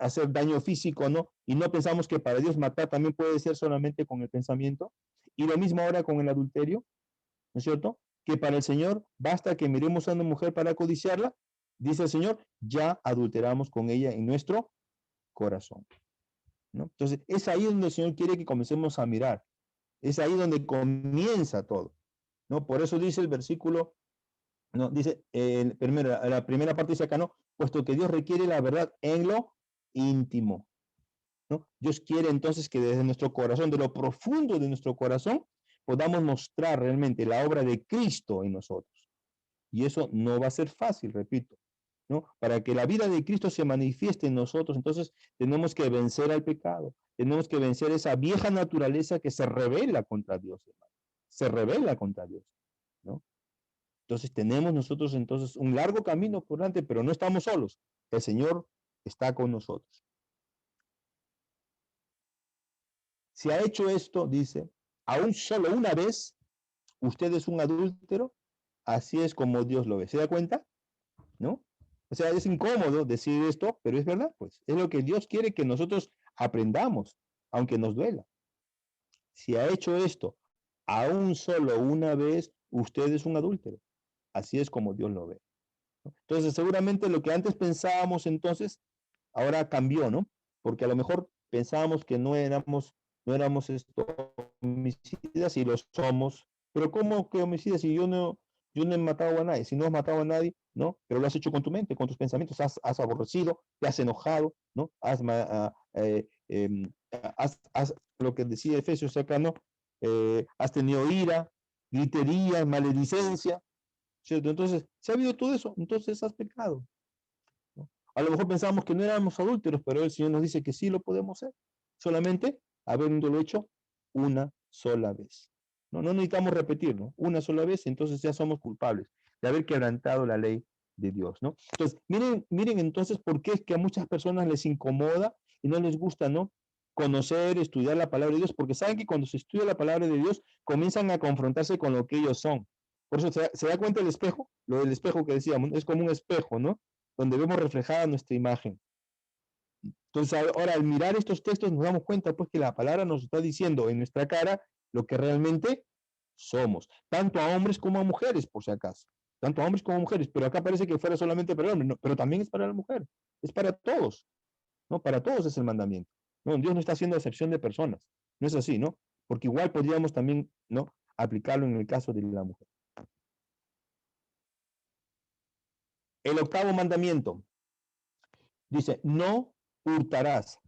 hacer daño físico, ¿no? Y no pensamos que para Dios matar también puede ser solamente con el pensamiento. Y lo mismo ahora con el adulterio, ¿no es cierto? Que para el Señor basta que miremos a una mujer para codiciarla dice el Señor, ya adulteramos con ella en nuestro corazón, ¿no? Entonces, es ahí donde el Señor quiere que comencemos a mirar. Es ahí donde comienza todo, ¿no? Por eso dice el versículo, ¿no? Dice, la primera parte dice acá, ¿no? Puesto que Dios requiere la verdad en lo íntimo, ¿no? Dios quiere entonces que desde nuestro corazón, de lo profundo de nuestro corazón, podamos mostrar realmente la obra de Cristo en nosotros. Y eso no va a ser fácil, repito, ¿no? Para que la vida de Cristo se manifieste en nosotros, entonces tenemos que vencer al pecado, tenemos que vencer esa vieja naturaleza que se rebela contra Dios, hermano. Se rebela contra Dios, ¿no? Entonces tenemos nosotros entonces un largo camino por delante, pero no estamos solos. El Señor está con nosotros. Si ha hecho esto, dice, aún solo una vez, usted es un adúltero, así es como Dios lo ve. ¿Se da cuenta? ¿No? O sea, es incómodo decir esto, pero es verdad, pues. Es lo que Dios quiere que nosotros aprendamos, aunque nos duela. Si ha hecho esto aún solo una vez, usted es un adúltero. Así es como Dios lo ve, ¿no? Entonces, seguramente lo que antes pensábamos entonces, ahora cambió, ¿no? Porque a lo mejor pensábamos que no éramos homicidas y lo somos. Pero ¿cómo que homicidas si yo no he matado a nadie? Si no has matado a nadie, ¿no? Pero lo has hecho con tu mente, con tus pensamientos, has aborrecido, te has enojado, ¿no? Has lo que decía Efesios acá, ¿no? Has tenido ira, gritería, maledicencia, ¿cierto? Entonces, si ha habido todo eso, entonces has pecado, ¿no? A lo mejor pensábamos que no éramos adúlteros, pero el Señor nos dice que sí lo podemos ser, solamente habiéndolo hecho una sola vez. No necesitamos repetirlo, una sola vez, entonces ya somos culpables de haber quebrantado la ley de Dios, ¿no? Entonces, miren entonces por qué es que a muchas personas les incomoda y no les gusta, ¿no? Conocer, estudiar la palabra de Dios, porque saben que cuando se estudia la palabra de Dios, comienzan a confrontarse con lo que ellos son. Por eso se da cuenta el espejo, lo del espejo que decíamos, es como un espejo, ¿no? Donde vemos reflejada nuestra imagen. Entonces, ahora al mirar estos textos nos damos cuenta pues que la palabra nos está diciendo en nuestra cara lo que realmente somos, tanto a hombres como a mujeres, por si acaso, tanto a hombres como a mujeres, pero acá parece que fuera solamente para el hombre, no, pero también es para la mujer, es para todos, ¿no? Para todos es el mandamiento, ¿no? Dios no está haciendo excepción de personas, no es así, ¿no? Porque igual podríamos también, ¿no? Aplicarlo en el caso de la mujer. El octavo mandamiento dice, no hurtarás.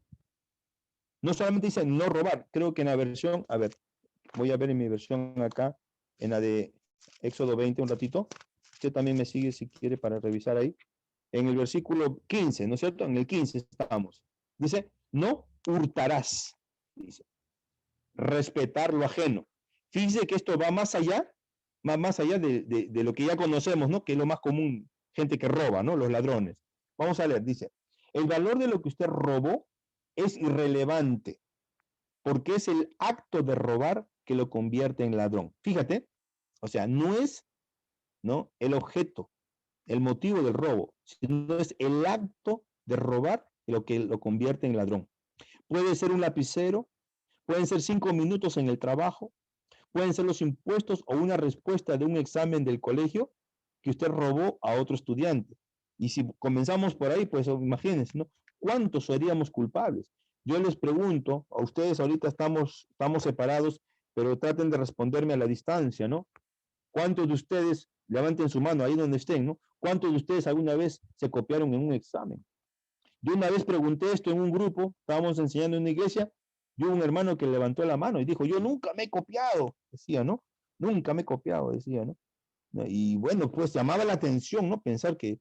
No solamente dice no robar, creo que en la versión, a ver, voy a ver en mi versión acá, en la de Éxodo 20, un ratito. Usted también me sigue si quiere para revisar ahí. En el versículo 15, ¿no es cierto? En el 15 estamos. Dice, no hurtarás. Dice, respetar lo ajeno. Fíjese que esto va más allá, más allá de lo que ya conocemos, ¿no? Que es lo más común, gente que roba, ¿no? Los ladrones. Vamos a leer, dice, el valor de lo que usted robó es irrelevante, porque es el acto de robar que lo convierte en ladrón. Fíjate, o sea, no es, ¿no?, el objeto, el motivo del robo, sino es el acto de robar lo que lo convierte en ladrón. Puede ser un lapicero, pueden ser 5 minutos en el trabajo, pueden ser los impuestos o una respuesta de un examen del colegio que usted robó a otro estudiante. Y si comenzamos por ahí, pues imagínense, ¿no? ¿Cuántos seríamos culpables? Yo les pregunto, a ustedes ahorita estamos separados, pero traten de responderme a la distancia, ¿no? ¿Cuántos de ustedes, levanten su mano ahí donde estén, ¿no? ¿Cuántos de ustedes alguna vez se copiaron en un examen? Yo una vez pregunté esto en un grupo, estábamos enseñando en una iglesia, y hubo un hermano que levantó la mano y dijo, yo nunca me he copiado, decía, ¿no? Nunca me he copiado, decía, ¿no? Y bueno, pues llamaba la atención, ¿no? Pensar que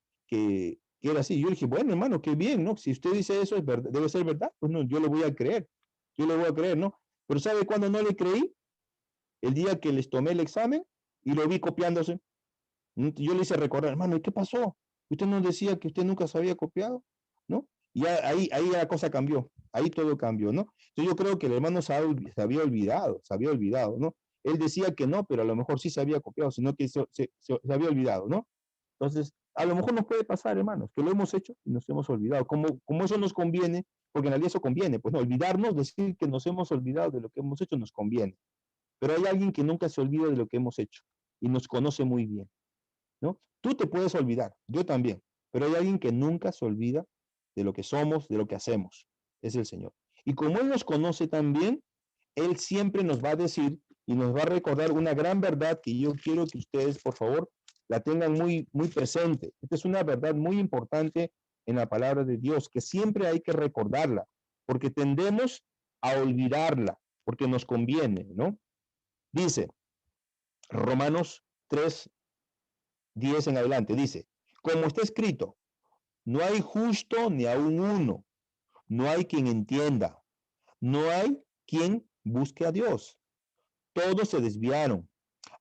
era así. Yo dije, bueno, hermano, qué bien, ¿no? Si usted dice eso, es verdad, debe ser verdad, pues no, yo le voy a creer, ¿no? Pero ¿sabe cuándo no le creí? El día que les tomé el examen y lo vi copiándose. Yo le hice recordar, hermano, ¿y qué pasó? Usted nos decía que usted nunca se había copiado, ¿no? Y ahí la cosa cambió, ahí todo cambió, ¿no? Entonces yo creo que el hermano se había olvidado, ¿no? Él decía que no, pero a lo mejor sí se había copiado, sino que se había olvidado, ¿no? Entonces, a lo mejor nos puede pasar, hermanos, que lo hemos hecho y nos hemos olvidado. Como eso nos conviene, porque en realidad eso conviene, pues no, olvidarnos, decir que nos hemos olvidado de lo que hemos hecho nos conviene. Pero hay alguien que nunca se olvida de lo que hemos hecho y nos conoce muy bien, ¿no? Tú te puedes olvidar, yo también, Pero hay alguien que nunca se olvida de lo que somos, de lo que hacemos. Es el Señor. Y como Él nos conoce también, Él siempre nos va a decir y nos va a recordar una gran verdad que yo quiero que ustedes, por favor, la tengan muy, muy presente. Esta es una verdad muy importante en la palabra de Dios, que siempre hay que recordarla, porque tendemos a olvidarla, porque nos conviene, ¿no? Dice, Romanos 3, 10 en adelante, dice, como está escrito, no hay justo ni aun uno, no hay quien entienda, no hay quien busque a Dios. Todos se desviaron,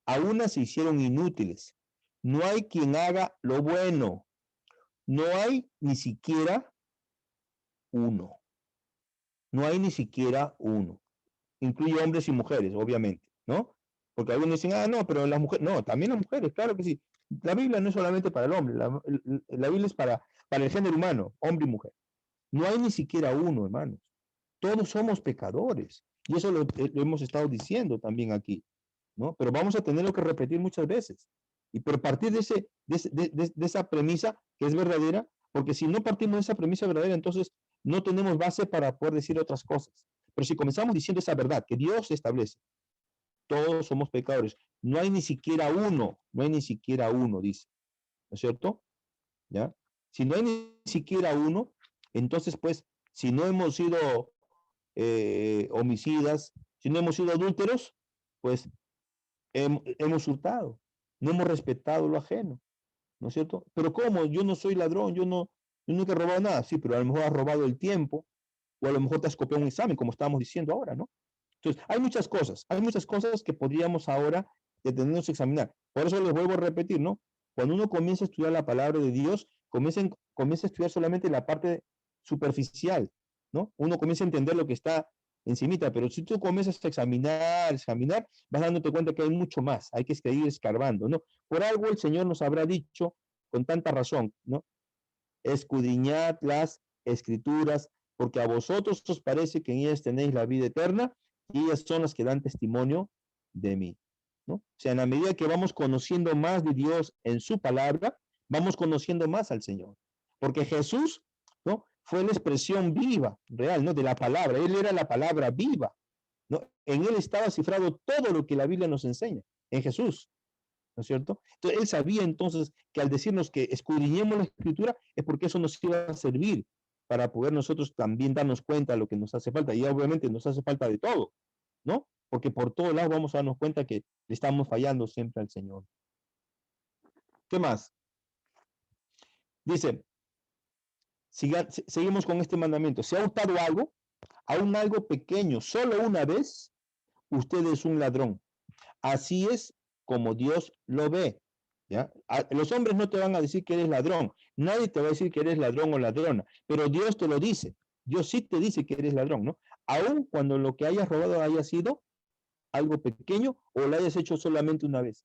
a una se hicieron inútiles. No hay quien haga lo bueno, no hay ni siquiera uno. No hay ni siquiera uno. Incluye hombres y mujeres, obviamente, ¿no? Porque algunos dicen, ah, no, pero las mujeres, no, también las mujeres, claro que sí. La Biblia no es solamente para el hombre, la Biblia es para el género humano, hombre y mujer. No hay ni siquiera uno, hermanos. Todos somos pecadores. Y eso lo hemos estado diciendo también aquí, ¿no? Pero vamos a tenerlo que repetir muchas veces. Y pero partir de esa premisa que es verdadera, porque si no partimos de esa premisa verdadera, entonces no tenemos base para poder decir otras cosas. Pero si comenzamos diciendo esa verdad que Dios establece, todos somos pecadores. No hay ni siquiera uno, no hay ni siquiera uno, dice. ¿No es cierto? ¿Ya? Si no hay ni siquiera uno, entonces pues, si no hemos sido homicidas, si no hemos sido adúlteros, pues hemos hurtado, no hemos respetado lo ajeno, ¿no es cierto? Pero ¿cómo? Yo no soy ladrón, yo nunca he robado nada, sí, pero a lo mejor has robado el tiempo, o a lo mejor te has copiado un examen, como estábamos diciendo ahora, ¿no? Entonces, hay muchas cosas que podríamos ahora detenernos a examinar. Por eso les vuelvo a repetir, ¿no? Cuando uno comienza a estudiar la palabra de Dios, comienza a estudiar solamente la parte superficial, ¿no? Uno comienza a entender lo que está encimita, pero si tú comienzas a examinar, vas dándote cuenta que hay mucho más, hay que seguir escarbando, ¿no? Por algo el Señor nos habrá dicho con tanta razón, ¿no? Escudriñad las escrituras, porque a vosotros os parece que en ellas tenéis la vida eterna, y ellas son las que dan testimonio de mí, ¿no? O sea, en la medida que vamos conociendo más de Dios en su palabra, vamos conociendo más al Señor, porque Jesús, ¿no? Fue la expresión viva, real, ¿no? De la palabra, Él era la palabra viva, ¿no? En Él estaba cifrado todo lo que la Biblia nos enseña, en Jesús, ¿no es cierto? Entonces, Él sabía entonces que al decirnos que escudriñemos la Escritura es porque eso nos iba a servir para poder nosotros también darnos cuenta de lo que nos hace falta, y obviamente nos hace falta de todo, ¿no? Porque por todos lados vamos a darnos cuenta que le estamos fallando siempre al Señor. ¿Qué más? Dice, seguimos con este mandamiento. Si ha hurtado algo, aún algo pequeño, solo una vez, usted es un ladrón. Así es como Dios lo ve. ¿Ya? Los hombres no te van a decir que eres ladrón. Nadie te va a decir que eres ladrón o ladrona, pero Dios te lo dice. Dios sí te dice que eres ladrón, ¿no? Aún cuando lo que hayas robado haya sido algo pequeño o lo hayas hecho solamente una vez.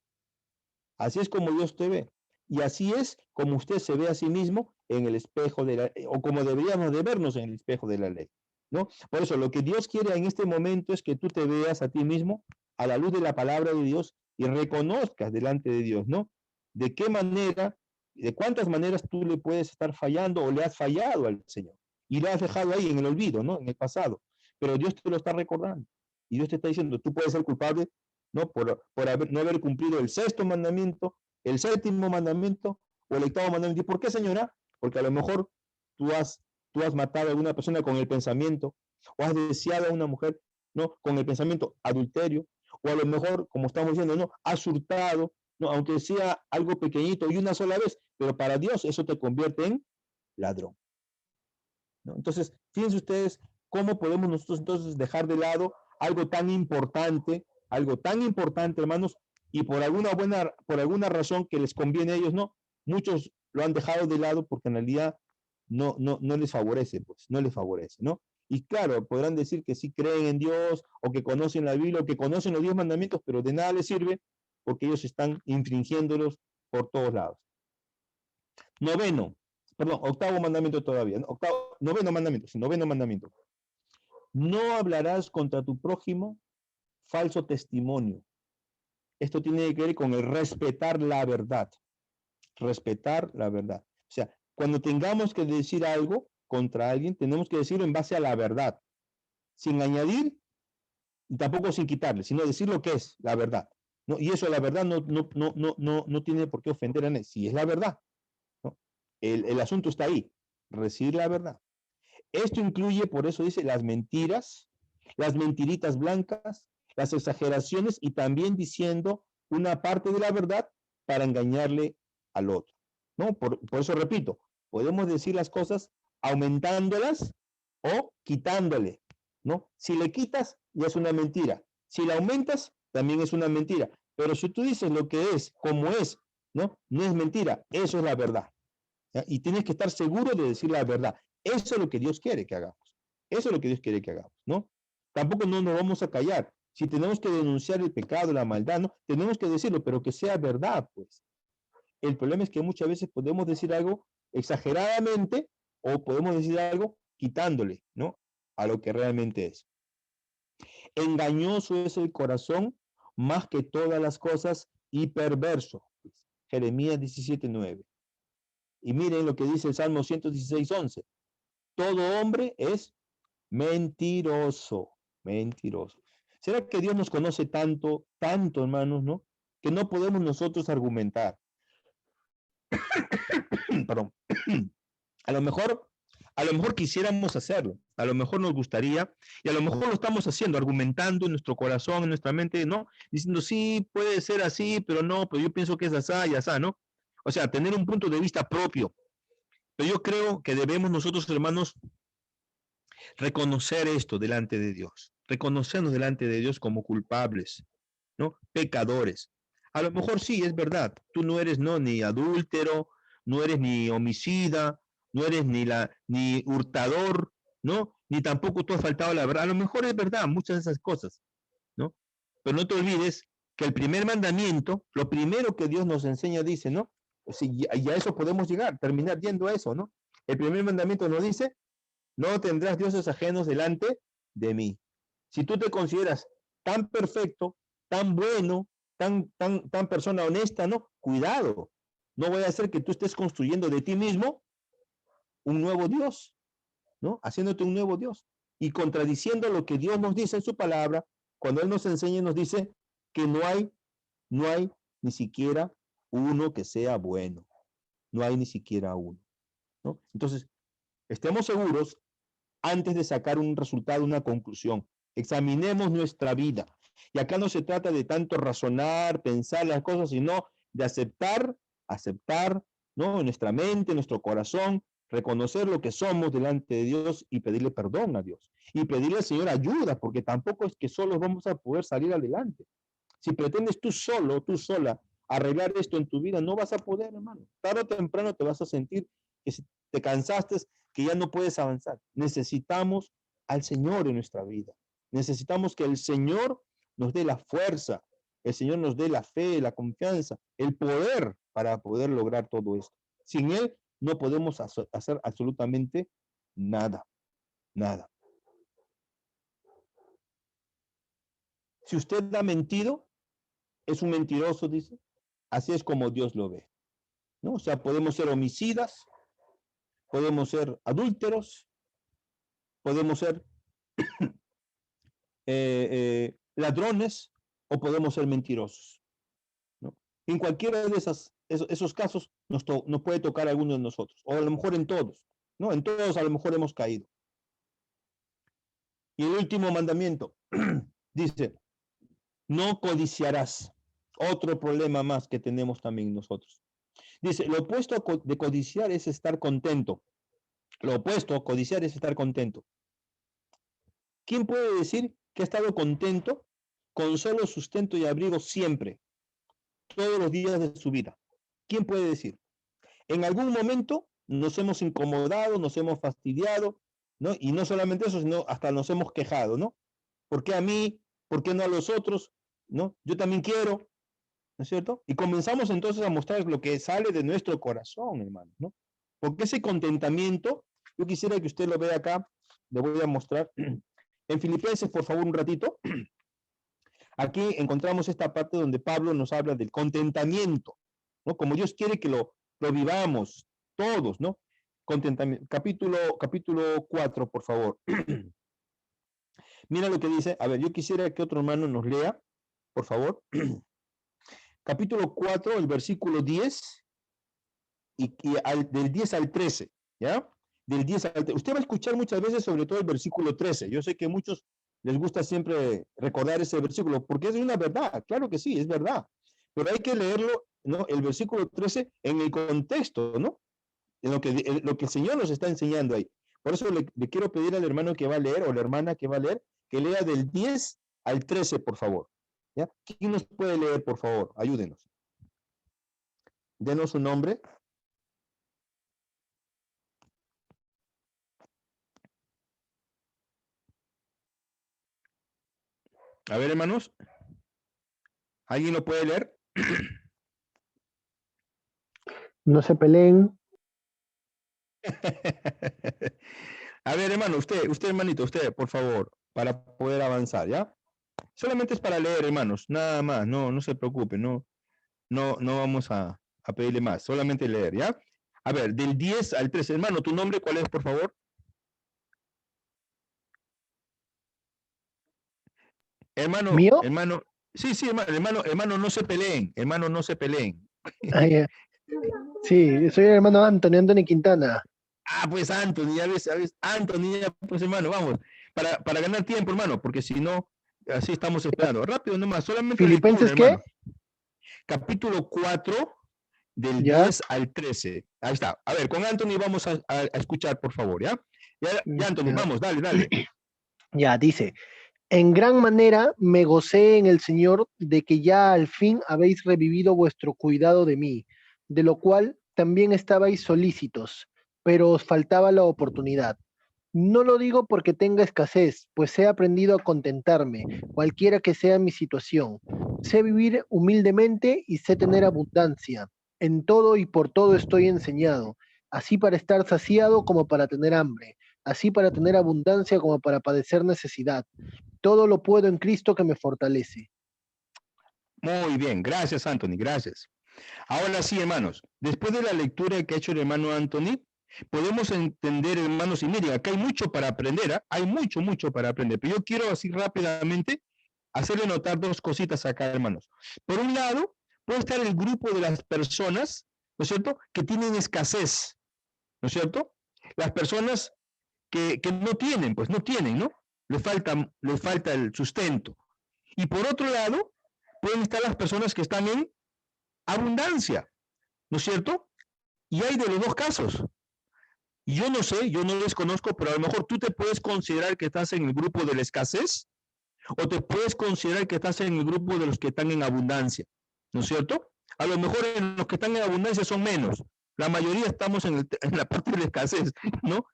Así es como Dios te ve. Y así es como usted se ve a sí mismo en el espejo de la, o como deberíamos de vernos en el espejo de la ley, ¿no? Por eso lo que Dios quiere en este momento es que tú te veas a ti mismo a la luz de la palabra de Dios y reconozcas delante de Dios, ¿no? De qué manera, de cuántas maneras tú le puedes estar fallando o le has fallado al Señor. Y lo has dejado ahí en el olvido, ¿no? En el pasado. Pero Dios te lo está recordando. Y Dios te está diciendo, tú puedes ser culpable, ¿no? Por no haber cumplido el sexto mandamiento, el séptimo mandamiento o el octavo mandamiento. ¿Y por qué, señora? Porque a lo mejor tú has matado a una persona con el pensamiento, o has deseado a una mujer, ¿no? Con el pensamiento adulterio, o a lo mejor, como estamos diciendo, ¿no? Has hurtado, ¿no? Aunque sea algo pequeñito y una sola vez, pero para Dios eso te convierte en ladrón, ¿no? Entonces, fíjense ustedes cómo podemos nosotros entonces dejar de lado algo tan importante, hermanos, y por alguna razón que les conviene a ellos, no, muchos lo han dejado de lado porque en realidad no les favorece, pues, no les favorece, ¿no? Y claro, podrán decir que sí creen en Dios, o que conocen la Biblia, o que conocen los 10 mandamientos, pero de nada les sirve porque ellos están infringiéndolos por todos lados. Octavo mandamiento todavía, noveno mandamiento. No hablarás contra tu prójimo falso testimonio. Esto tiene que ver con el respetar la verdad. Respetar la verdad. O sea, Cuando tengamos que decir algo contra alguien, tenemos que decirlo en base a la verdad, sin añadir y tampoco sin quitarle, sino decir lo que es la verdad, ¿no? Y eso, la verdad, no tiene por qué ofender a nadie, si es la verdad, ¿no? El asunto está ahí, decir la verdad. Esto incluye, por eso dice, las mentiras, las mentiritas blancas, las exageraciones y también diciendo una parte de la verdad para engañarle al otro, ¿no? Por eso repito, podemos decir las cosas aumentándolas o quitándole, ¿no? Si le quitas, ya es una mentira. Si la aumentas, también es una mentira. Pero si tú dices lo que es, como es, ¿no? No es mentira, eso es la verdad. ¿Ya? Y tienes que estar seguro de decir la verdad. Eso es lo que Dios quiere que hagamos. Eso es lo que Dios quiere que hagamos, ¿no? Tampoco no nos vamos a callar. Si tenemos que denunciar el pecado, la maldad, ¿no? Tenemos que decirlo, pero que sea verdad, pues. El problema es que muchas veces podemos decir algo exageradamente o podemos decir algo quitándole, ¿no? A lo que realmente es. Engañoso es el corazón más que todas las cosas y perverso. Jeremías 17:9. Y miren lo que dice el Salmo 116:11. Todo hombre es mentiroso, mentiroso. ¿Será que Dios nos conoce tanto, tanto, hermanos, no? Que no podemos nosotros argumentar. Perdón. A lo mejor quisiéramos hacerlo, a lo mejor nos gustaría, y a lo mejor lo estamos haciendo, argumentando en nuestro corazón, en nuestra mente, ¿no? Diciendo, sí, puede ser así, pero no, pero yo pienso que es así y así, ¿no? O sea, tener un punto de vista propio. Pero yo creo que debemos nosotros, hermanos, reconocer esto delante de Dios, reconocernos delante de Dios como culpables, ¿no? Pecadores. A lo mejor sí, es verdad, tú no eres ni adúltero, no eres ni homicida, no eres ni hurtador, ¿no? Ni tampoco tú has faltado a la verdad. A lo mejor es verdad, muchas de esas cosas, ¿no? Pero no te olvides que el primer mandamiento, lo primero que Dios nos enseña, dice, ¿no? Si ya a eso podemos llegar, terminar yendo a eso, ¿no? El primer mandamiento nos dice, no tendrás dioses ajenos delante de mí. Si tú te consideras tan perfecto, tan bueno, tan persona honesta, ¿no? Cuidado. No voy a hacer que tú estés construyendo de ti mismo un nuevo Dios, ¿no? Haciéndote un nuevo Dios y contradiciendo lo que Dios nos dice en su palabra, cuando Él nos enseña y nos dice que no hay ni siquiera uno que sea bueno. No hay ni siquiera uno, ¿no? Entonces, estemos seguros antes de sacar un resultado, una conclusión. Examinemos nuestra vida. Y acá no se trata de tanto razonar, pensar las cosas, sino de aceptar, ¿no? En nuestra mente, en nuestro corazón, reconocer lo que somos delante de Dios y pedirle perdón a Dios. Y pedirle al Señor ayuda, porque tampoco es que solos vamos a poder salir adelante. Si pretendes tú solo, tú sola, arreglar esto en tu vida, no vas a poder, hermano. Tarde o temprano te vas a sentir que si te cansaste, que ya no puedes avanzar. Necesitamos al Señor en nuestra vida. Necesitamos que el Señor nos dé la fuerza, el Señor nos dé la fe, la confianza, el poder para poder lograr todo esto. Sin Él no podemos hacer absolutamente nada, nada. Si usted ha mentido, es un mentiroso, dice. Así es como Dios lo ve, ¿no? O sea, podemos ser homicidas, podemos ser adúlteros, podemos ser ladrones o podemos ser mentirosos, ¿no? En cualquiera de esos casos nos puede tocar a alguno de nosotros, o a lo mejor en todos, ¿no? En todos a lo mejor hemos caído. Y el último mandamiento dice, no codiciarás. Otro problema más que tenemos también nosotros. Dice, lo opuesto de codiciar es estar contento. Lo opuesto a codiciar es estar contento. ¿Quién puede decir que ha estado contento con solo sustento y abrigo siempre, todos los días de su vida? ¿Quién puede decir? En algún momento nos hemos incomodado, nos hemos fastidiado, ¿no? Y no solamente eso, sino hasta nos hemos quejado, ¿no? ¿Por qué a mí? ¿Por qué no a los otros? ¿No? Yo también quiero, ¿no es cierto? Y comenzamos entonces a mostrar lo que sale de nuestro corazón, hermano, ¿no? Porque ese contentamiento, yo quisiera que usted lo vea acá, le voy a mostrar. En Filipenses, por favor, un ratito. Aquí encontramos esta parte donde Pablo nos habla del contentamiento, ¿no? Como Dios quiere que lo vivamos todos, ¿no? contentamiento. Capítulo 4, por favor. Mira lo que dice. A ver, yo quisiera que otro hermano nos lea, por favor. Capítulo 4, el versículo 10 del 10 al 13, ¿ya? Del 10 al 13. Usted va a escuchar muchas veces sobre todo el versículo 13. Yo sé que a muchos les gusta siempre recordar ese versículo, porque es una verdad, claro que sí, es verdad. Pero hay que leerlo, ¿no? El versículo 13 en el contexto, ¿no? En lo que el Señor nos está enseñando ahí. Por eso le quiero pedir al hermano que va a leer, o la hermana que va a leer, que lea del 10 al 13, por favor. ¿Ya? ¿Quién nos puede leer, por favor? Ayúdenos. Denos su nombre. A ver, hermanos. ¿Alguien lo puede leer? No se peleen. A ver, hermano, usted, hermanito, usted, por favor, para poder avanzar, ¿ya? Solamente es para leer, hermanos, nada más, no se preocupe, no vamos a pedirle más, solamente leer, ¿ya? A ver, del 10 al 13, hermano, ¿tu nombre cuál es, por favor? Hermano, ¿Mío? hermano, sí, hermano, no se peleen, hermano, no se peleen. Ah, ya. Sí, soy el hermano Anthony Quintana. Ah, pues Anthony, ya ves, Anthony, ya, pues hermano, vamos, para ganar tiempo, hermano, porque si no, así estamos esperando. Rápido nomás, solamente lectura, ¿Filipenses qué? hermano. Capítulo 4, del ¿Ya? 10 al 13. Ahí está. A ver, con Anthony vamos a escuchar, por favor, ¿ya? Ya, Anthony, Ya. vamos, dale. Ya, dice, en gran manera me gocé en el Señor de que ya al fin habéis revivido vuestro cuidado de mí, de lo cual también estabais solícitos, pero os faltaba la oportunidad. No lo digo porque tenga escasez, pues he aprendido a contentarme, cualquiera que sea mi situación. Sé vivir humildemente y sé tener abundancia. En todo y por todo estoy enseñado, así para estar saciado como para tener hambre, así para tener abundancia como para padecer necesidad. Todo lo puedo en Cristo que me fortalece. Muy bien, gracias, Anthony, gracias. Ahora sí, hermanos, después de la lectura que ha hecho el hermano Anthony, podemos entender, hermanos, y miren, acá hay mucho para aprender, ¿eh? Hay mucho para aprender, pero yo quiero así rápidamente hacerle notar dos cositas acá, hermanos. Por un lado, puede estar el grupo de las personas, ¿no es cierto?, que tienen escasez, ¿no es cierto? Las personas que no tienen, pues no tienen, ¿no? Les falta el sustento. Y por otro lado, pueden estar las personas que están en abundancia, ¿no es cierto? Y hay de los dos casos. Y yo no sé, yo no les conozco, pero a lo mejor tú te puedes considerar que estás en el grupo de la escasez o te puedes considerar que estás en el grupo de los que están en abundancia, ¿no es cierto? A lo mejor en los que están en abundancia son menos. La mayoría estamos en la parte de la escasez, ¿no?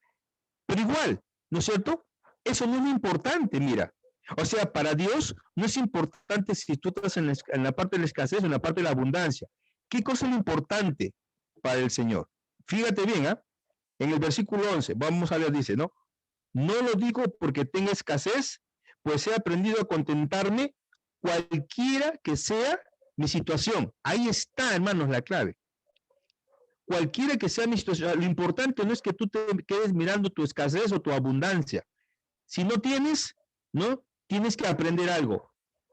Pero igual, ¿no es cierto? Eso no es lo importante, mira. O sea, para Dios no es importante si tú estás en la parte de la escasez o en la parte de la abundancia. ¿Qué cosa es lo importante para el Señor? Fíjate bien, ¿ah? En el versículo 11, vamos a ver, dice, ¿no? No lo digo porque tenga escasez, pues he aprendido a contentarme cualquiera que sea mi situación. Ahí está, hermanos, la clave. Cualquiera que sea mi situación, lo importante no es que tú te quedes mirando tu escasez o tu abundancia. Si no tienes, ¿no? Tienes que aprender algo.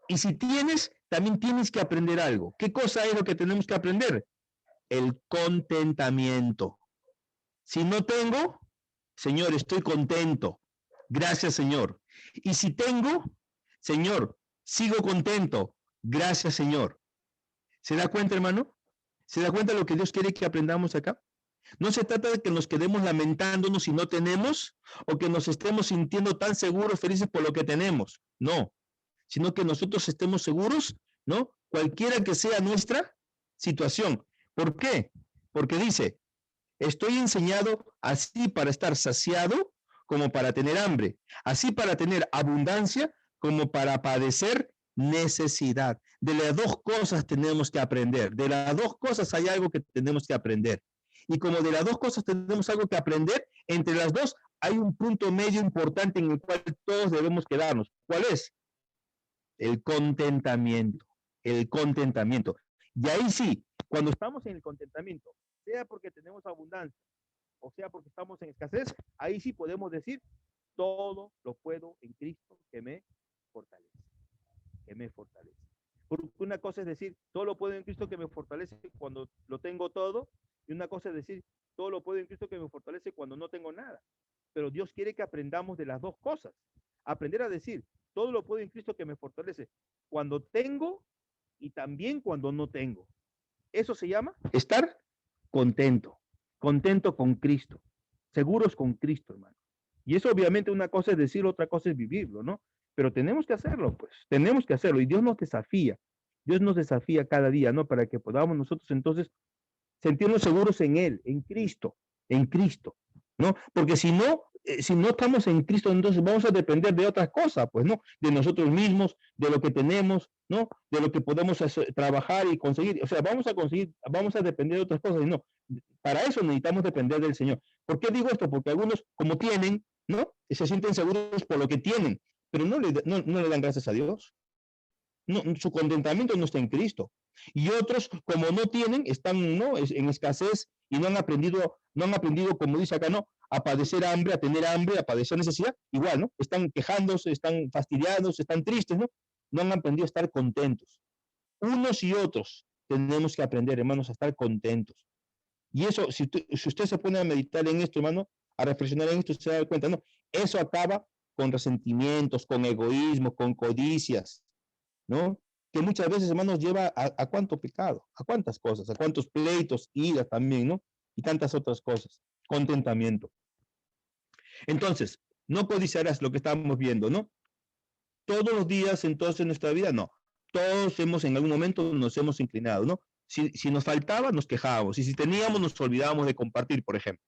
Y si tienes, también tienes que aprender algo. ¿Qué cosa es lo que tenemos que aprender? El contentamiento. Si no tengo, Señor, estoy contento. Gracias, Señor. Y si tengo, Señor, sigo contento. Gracias, Señor. ¿Se da cuenta, hermano? ¿Se da cuenta de lo que Dios quiere que aprendamos acá? No se trata de que nos quedemos lamentándonos si no tenemos o que nos estemos sintiendo tan seguros, felices por lo que tenemos. No, sino que nosotros estemos seguros, ¿no? Cualquiera que sea nuestra situación. ¿Por qué? Porque dice, estoy enseñado así para estar saciado como para tener hambre, así para tener abundancia como para padecer necesidad. De las dos cosas tenemos que aprender. De las dos cosas hay algo que tenemos que aprender. Y como de las dos cosas tenemos algo que aprender, entre las dos hay un punto medio importante en el cual todos debemos quedarnos. ¿Cuál es? El contentamiento. El contentamiento. Y ahí sí, cuando estamos en el contentamiento, sea porque tenemos abundancia o sea, porque estamos en escasez, ahí sí podemos decir, todo lo puedo en Cristo que me fortalece. Que me fortalece. Porque una cosa es decir, todo lo puedo en Cristo que me fortalece cuando lo tengo todo, y una cosa es decir, todo lo puedo en Cristo que me fortalece cuando no tengo nada. Pero Dios quiere que aprendamos de las dos cosas. Aprender a decir, todo lo puedo en Cristo que me fortalece cuando tengo y también cuando no tengo. Eso se llama estar contento, contento con Cristo, seguros con Cristo, hermano. Y eso obviamente una cosa es decirlo, otra cosa es vivirlo, ¿no? Pero tenemos que hacerlo, pues, tenemos que hacerlo. Y Dios nos desafía cada día, ¿no? Para que podamos nosotros entonces sentirnos seguros en Él, en Cristo, ¿no? Porque si no estamos en Cristo, entonces vamos a depender de otras cosas, pues, ¿no? De nosotros mismos, de lo que tenemos, ¿no? De lo que podemos hacer, trabajar y conseguir. O sea, vamos a depender de otras cosas, y no. Para eso necesitamos depender del Señor. ¿Por qué digo esto? Porque algunos, como tienen, ¿no? Se sienten seguros por lo que tienen, pero no le dan gracias a Dios. No, su contentamiento no está en Cristo. Y otros, como no tienen, están, ¿no?, en escasez y no han aprendido, como dice acá, ¿no?, a padecer hambre, a tener hambre, a padecer necesidad. Igual, ¿no? Están quejándose, están fastidiados, están tristes, ¿no? No han aprendido a estar contentos. Unos y otros tenemos que aprender, hermanos, a estar contentos. Y eso, si usted se pone a meditar en esto, hermano, a reflexionar en esto, se da cuenta, ¿no? Eso acaba con resentimientos, con egoísmo, con codicias, ¿no? Que muchas veces, hermanos, lleva a cuánto pecado, a cuántas cosas, a cuántos pleitos, ira también, ¿no? Y tantas otras cosas. Contentamiento. Entonces, no codiciarás, lo que estamos viendo, ¿no? Todos los días, entonces, en nuestra vida, no. Todos en algún momento nos hemos inclinado, ¿no? Si nos faltaba, nos quejábamos. Y si teníamos, nos olvidábamos de compartir, por ejemplo.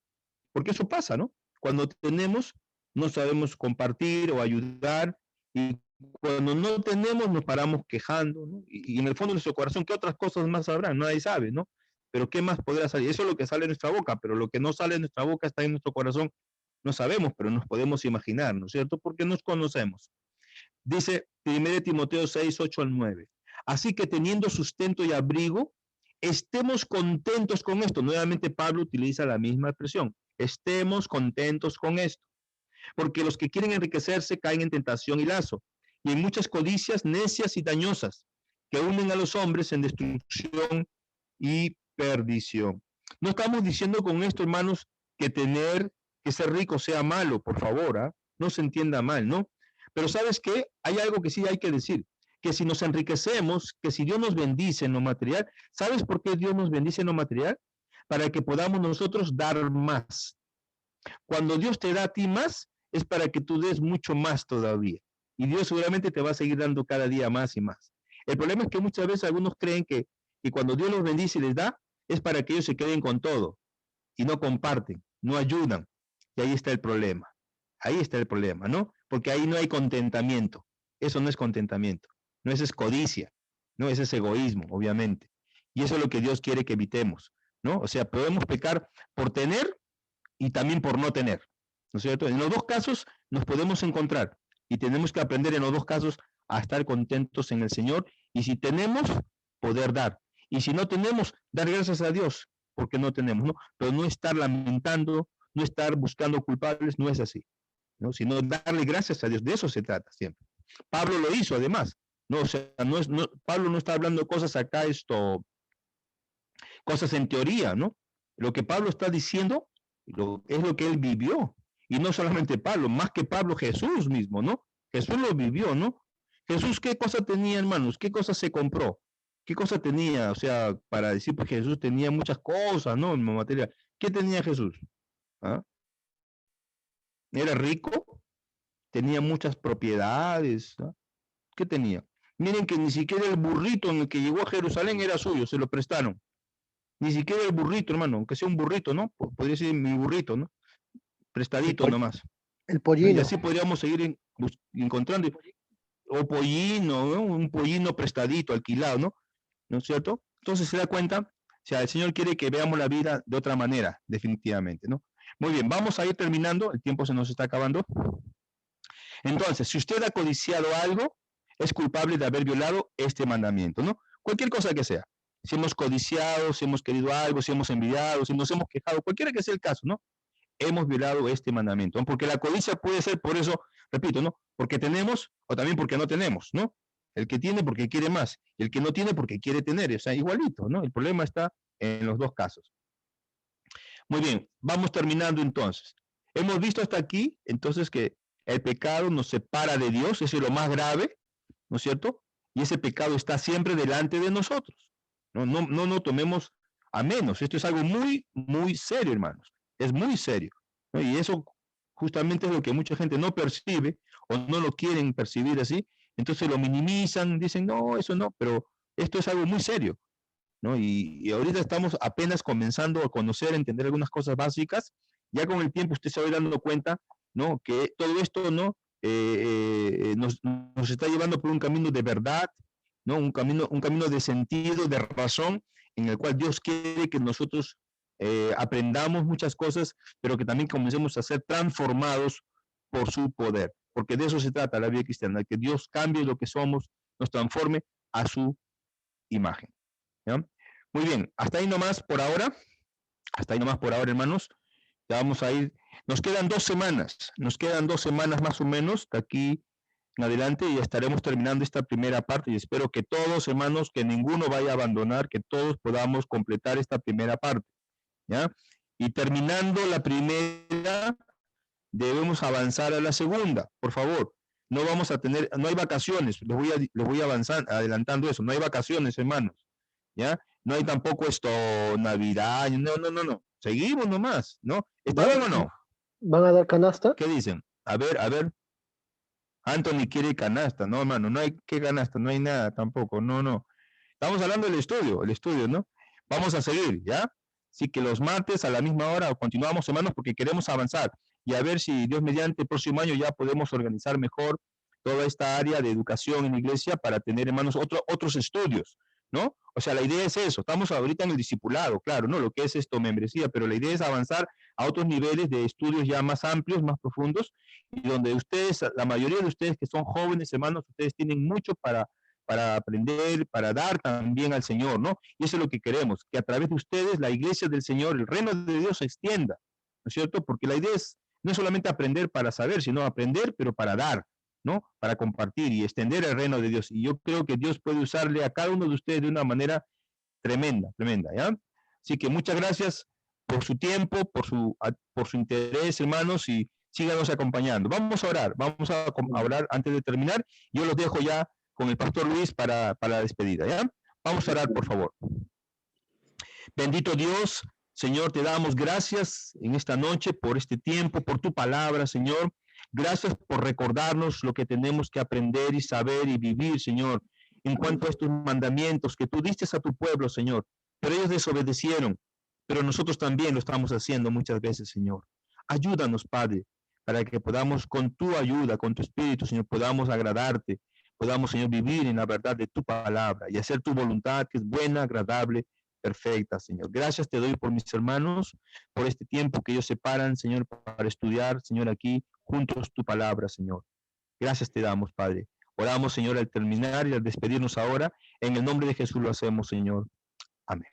Porque eso pasa, ¿no? Cuando tenemos, no sabemos compartir o ayudar. Y cuando no tenemos, nos paramos quejando, ¿no? Y en el fondo de nuestro corazón, ¿qué otras cosas más habrán? Nadie sabe, ¿no? Pero ¿qué más podrá salir? Eso es lo que sale de nuestra boca, pero lo que no sale de nuestra boca está en nuestro corazón. No sabemos, pero nos podemos imaginar, ¿no es cierto? Porque nos conocemos. Dice 1 Timoteo 6, 8 al 9. Así que teniendo sustento y abrigo, estemos contentos con esto. Nuevamente Pablo utiliza la misma expresión. Estemos contentos con esto. Porque los que quieren enriquecerse caen en tentación y lazo, y en muchas codicias necias y dañosas, que unen a los hombres en destrucción y perdición. No estamos diciendo con esto, hermanos, que ser rico sea malo, por favor, ¿eh? No se entienda mal, ¿no? Pero ¿sabes qué? Hay algo que sí hay que decir, que si nos enriquecemos, que si Dios nos bendice en lo material, ¿sabes por qué Dios nos bendice en lo material? Para que podamos nosotros dar más. Cuando Dios te da a ti más, es para que tú des mucho más todavía. Y Dios seguramente te va a seguir dando cada día más y más. El problema es que muchas veces algunos creen que cuando Dios los bendice y les da, es para que ellos se queden con todo. Y no comparten, no ayudan. Y ahí está el problema. Ahí está el problema, ¿no? Porque ahí no hay contentamiento. Eso no es contentamiento. No, eso es codicia. No, ese es egoísmo, obviamente. Y eso es lo que Dios quiere que evitemos, ¿no? O sea, podemos pecar por tener y también por no tener, ¿no es cierto? En los dos casos nos podemos encontrar y tenemos que aprender en los dos casos a estar contentos en el Señor, y si tenemos, poder dar. Y si no tenemos, dar gracias a Dios porque no tenemos, ¿no? Pero no estar lamentando, no estar buscando culpables, no es así, ¿no? Sino darle gracias a Dios. De eso se trata siempre. Pablo lo hizo además, ¿no? O sea, Pablo no está hablando cosas acá, cosas en teoría, ¿no? Lo que Pablo está diciendo es lo que él vivió. Y no solamente Pablo, más que Pablo, Jesús mismo, ¿no? Jesús lo vivió, ¿no? Jesús, ¿qué cosa tenía, hermanos? ¿Qué cosa se compró? ¿Qué cosa tenía? O sea, para decir, pues Jesús tenía muchas cosas, ¿no? En materia. ¿Qué tenía Jesús? ¿Ah? ¿Era rico? Tenía muchas propiedades, ¿no? ¿Qué tenía? Miren que ni siquiera el burrito en el que llegó a Jerusalén era suyo, se lo prestaron. Ni siquiera el burrito, hermano, aunque sea un burrito, ¿no? Podría ser mi burrito, ¿no? Prestadito nomás. El pollino. Y así podríamos seguir encontrando. O pollino, ¿no? Un pollino prestadito, alquilado, ¿no? ¿No es cierto? Entonces se da cuenta, o sea, el Señor quiere que veamos la vida de otra manera, definitivamente, ¿no? Muy bien, vamos a ir terminando, el tiempo se nos está acabando. Entonces, si usted ha codiciado algo, es culpable de haber violado este mandamiento, ¿no? Cualquier cosa que sea. Si hemos codiciado, si hemos querido algo, si hemos envidiado, si nos hemos quejado, cualquiera que sea el caso, ¿no? hemos violado este mandamiento, ¿no? Porque la codicia puede ser por eso, repito, ¿no? Porque tenemos o también porque no tenemos, ¿no? El que tiene porque quiere más, y el que no tiene porque quiere tener, o sea, igualito, ¿no? El problema está en los dos casos. Muy bien, vamos terminando entonces. Hemos visto hasta aquí, entonces, que el pecado nos separa de Dios, eso es lo más grave, ¿no es cierto? Y ese pecado está siempre delante de nosotros. No tomemos a menos. Esto es algo muy, muy serio, hermanos. Es muy serio, ¿no? Y eso justamente es lo que mucha gente no percibe o no lo quieren percibir así. Entonces lo minimizan, dicen, no, eso no, pero esto es algo muy serio, ¿no? Y ahorita estamos apenas comenzando a conocer, a entender algunas cosas básicas. Ya con el tiempo usted se va dando cuenta, ¿no? Que todo esto, ¿no? Nos está llevando por un camino de verdad, ¿no? Un camino de sentido, de razón, en el cual Dios quiere que nosotros aprendamos muchas cosas, pero que también comencemos a ser transformados por su poder. Porque de eso se trata la vida cristiana, que Dios cambie lo que somos, nos transforme a su imagen. ¿Ya? Muy bien, hasta ahí nomás por ahora. Hasta ahí nomás por ahora, hermanos. Ya vamos a ir. Nos quedan 2 semanas. Nos quedan 2 semanas más o menos de aquí en adelante y estaremos terminando esta primera parte. Y espero que todos, hermanos, que ninguno vaya a abandonar, que todos podamos completar esta primera parte. ¿Ya? Y terminando la primera, debemos avanzar a la segunda, por favor. No vamos a tener, no hay vacaciones. Les voy adelantando eso. No hay vacaciones, hermanos. ¿Ya? No hay tampoco esto, Navidad, no. Seguimos nomás, ¿no? ¿Está bien o no? ¿Van a dar canasta? ¿Qué dicen? A ver. Anthony quiere canasta, no, hermano, no hay que canasta, no hay nada tampoco, no. Estamos hablando del estudio, ¿no? Vamos a seguir, ¿ya? Así que los martes a la misma hora continuamos, hermanos, porque queremos avanzar y a ver si Dios mediante el próximo año ya podemos organizar mejor toda esta área de educación en la iglesia para tener, hermanos, otros estudios, ¿no? O sea, la idea es eso. Estamos ahorita en el discipulado, claro, ¿no? Lo que es esto, membresía, pero la idea es avanzar a otros niveles de estudios ya más amplios, más profundos, y donde ustedes, la mayoría de ustedes que son jóvenes, hermanos, ustedes tienen mucho para aprender, para dar también al Señor, ¿no? Y eso es lo que queremos, que a través de ustedes la iglesia del Señor, el reino de Dios se extienda, ¿no es cierto? Porque la idea no es solamente aprender para saber, sino aprender, pero para dar, ¿no? Para compartir y extender el reino de Dios. Y yo creo que Dios puede usarle a cada uno de ustedes de una manera tremenda, ¿ya? Así que muchas gracias por su tiempo, por su interés, hermanos, y síganos acompañando. Vamos a orar antes de terminar. Yo los dejo ya con el pastor Luis para la despedida, ¿ya? Vamos a orar, por favor. Bendito Dios, Señor, te damos gracias en esta noche por este tiempo, por tu palabra, Señor. Gracias por recordarnos lo que tenemos que aprender y saber y vivir, Señor, en cuanto a estos mandamientos que tú diste a tu pueblo, Señor. Pero ellos desobedecieron, pero nosotros también lo estamos haciendo muchas veces, Señor. Ayúdanos, Padre, para que podamos, con tu ayuda, con tu espíritu, Señor, podamos agradarte, podamos, Señor, vivir en la verdad de tu palabra y hacer tu voluntad, que es buena, agradable, perfecta, Señor. Gracias te doy por mis hermanos, por este tiempo que ellos separan, Señor, para estudiar, Señor, aquí juntos tu palabra, Señor. Gracias te damos, Padre. Oramos, Señor, al terminar y al despedirnos ahora. En el nombre de Jesús lo hacemos, Señor. Amén.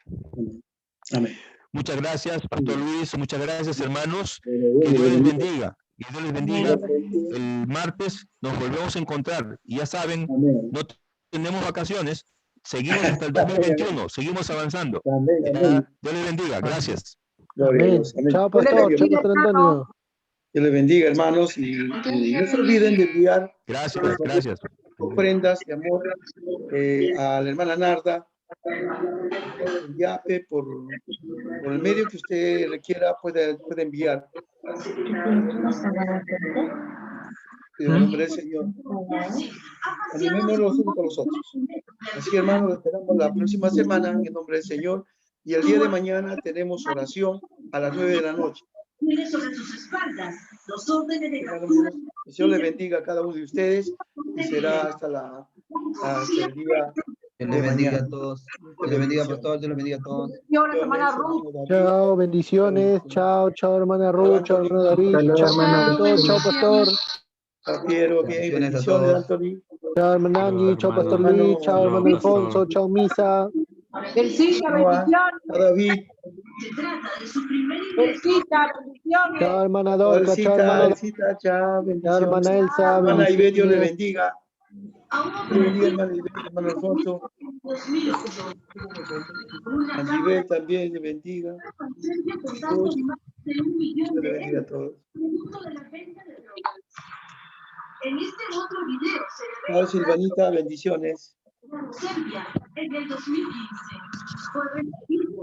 Amén. Muchas gracias, Pastor Luis. Muchas gracias, hermanos. Que Dios les bendiga. Que Dios les bendiga. El martes nos volvemos a encontrar. Y ya saben, no tenemos vacaciones. Seguimos hasta el 2021. Seguimos avanzando. Dios les bendiga. Gracias. Amén. Chao, pastor. Chao, pastor Antonio. Dios les bendiga, hermanos. Y no se olviden de enviar Gracias. ofrendas de amor a la hermana Narda. Yape por el medio que usted requiera puede enviar. En el nombre del Señor. Animémonos los unos con los otros. Así, hermanos, lo esperamos la próxima semana en el nombre del Señor. Y el día de mañana tenemos oración a las 9 de la noche. Mire sobre sus espaldas los órdenes de la el Señor les bendiga a cada uno de ustedes y será hasta el día. Dios les bendiga a todos. Dios les bendiga, pastor. Dios les bendiga a todos. Chao, bendiciones. Chao, hermana Ruth. Chao, hermano David. Chao, pastor. Quiero bien, bendiciones, Anthony. Chao, hermano Angie. Chao, pastor Luis. Chao, hermano Alfonso. Chao, Misa. Bendición. David. Se trata de su primer ingreso. Bendiciones. Chao, hermana Dorca, chao, hermana. Alcita, chao, bendiciones. Hermana Elsa, Hermana Ivette, Dios le bendiciones. bendiga. Dios le bendiga, hermana Ivette, hermano Alfonso. Angie también le bendiga. Dios le bendiga a todos. En este otro video se le ve Chao, Silvanita, bendiciones. Serbia en el 2015.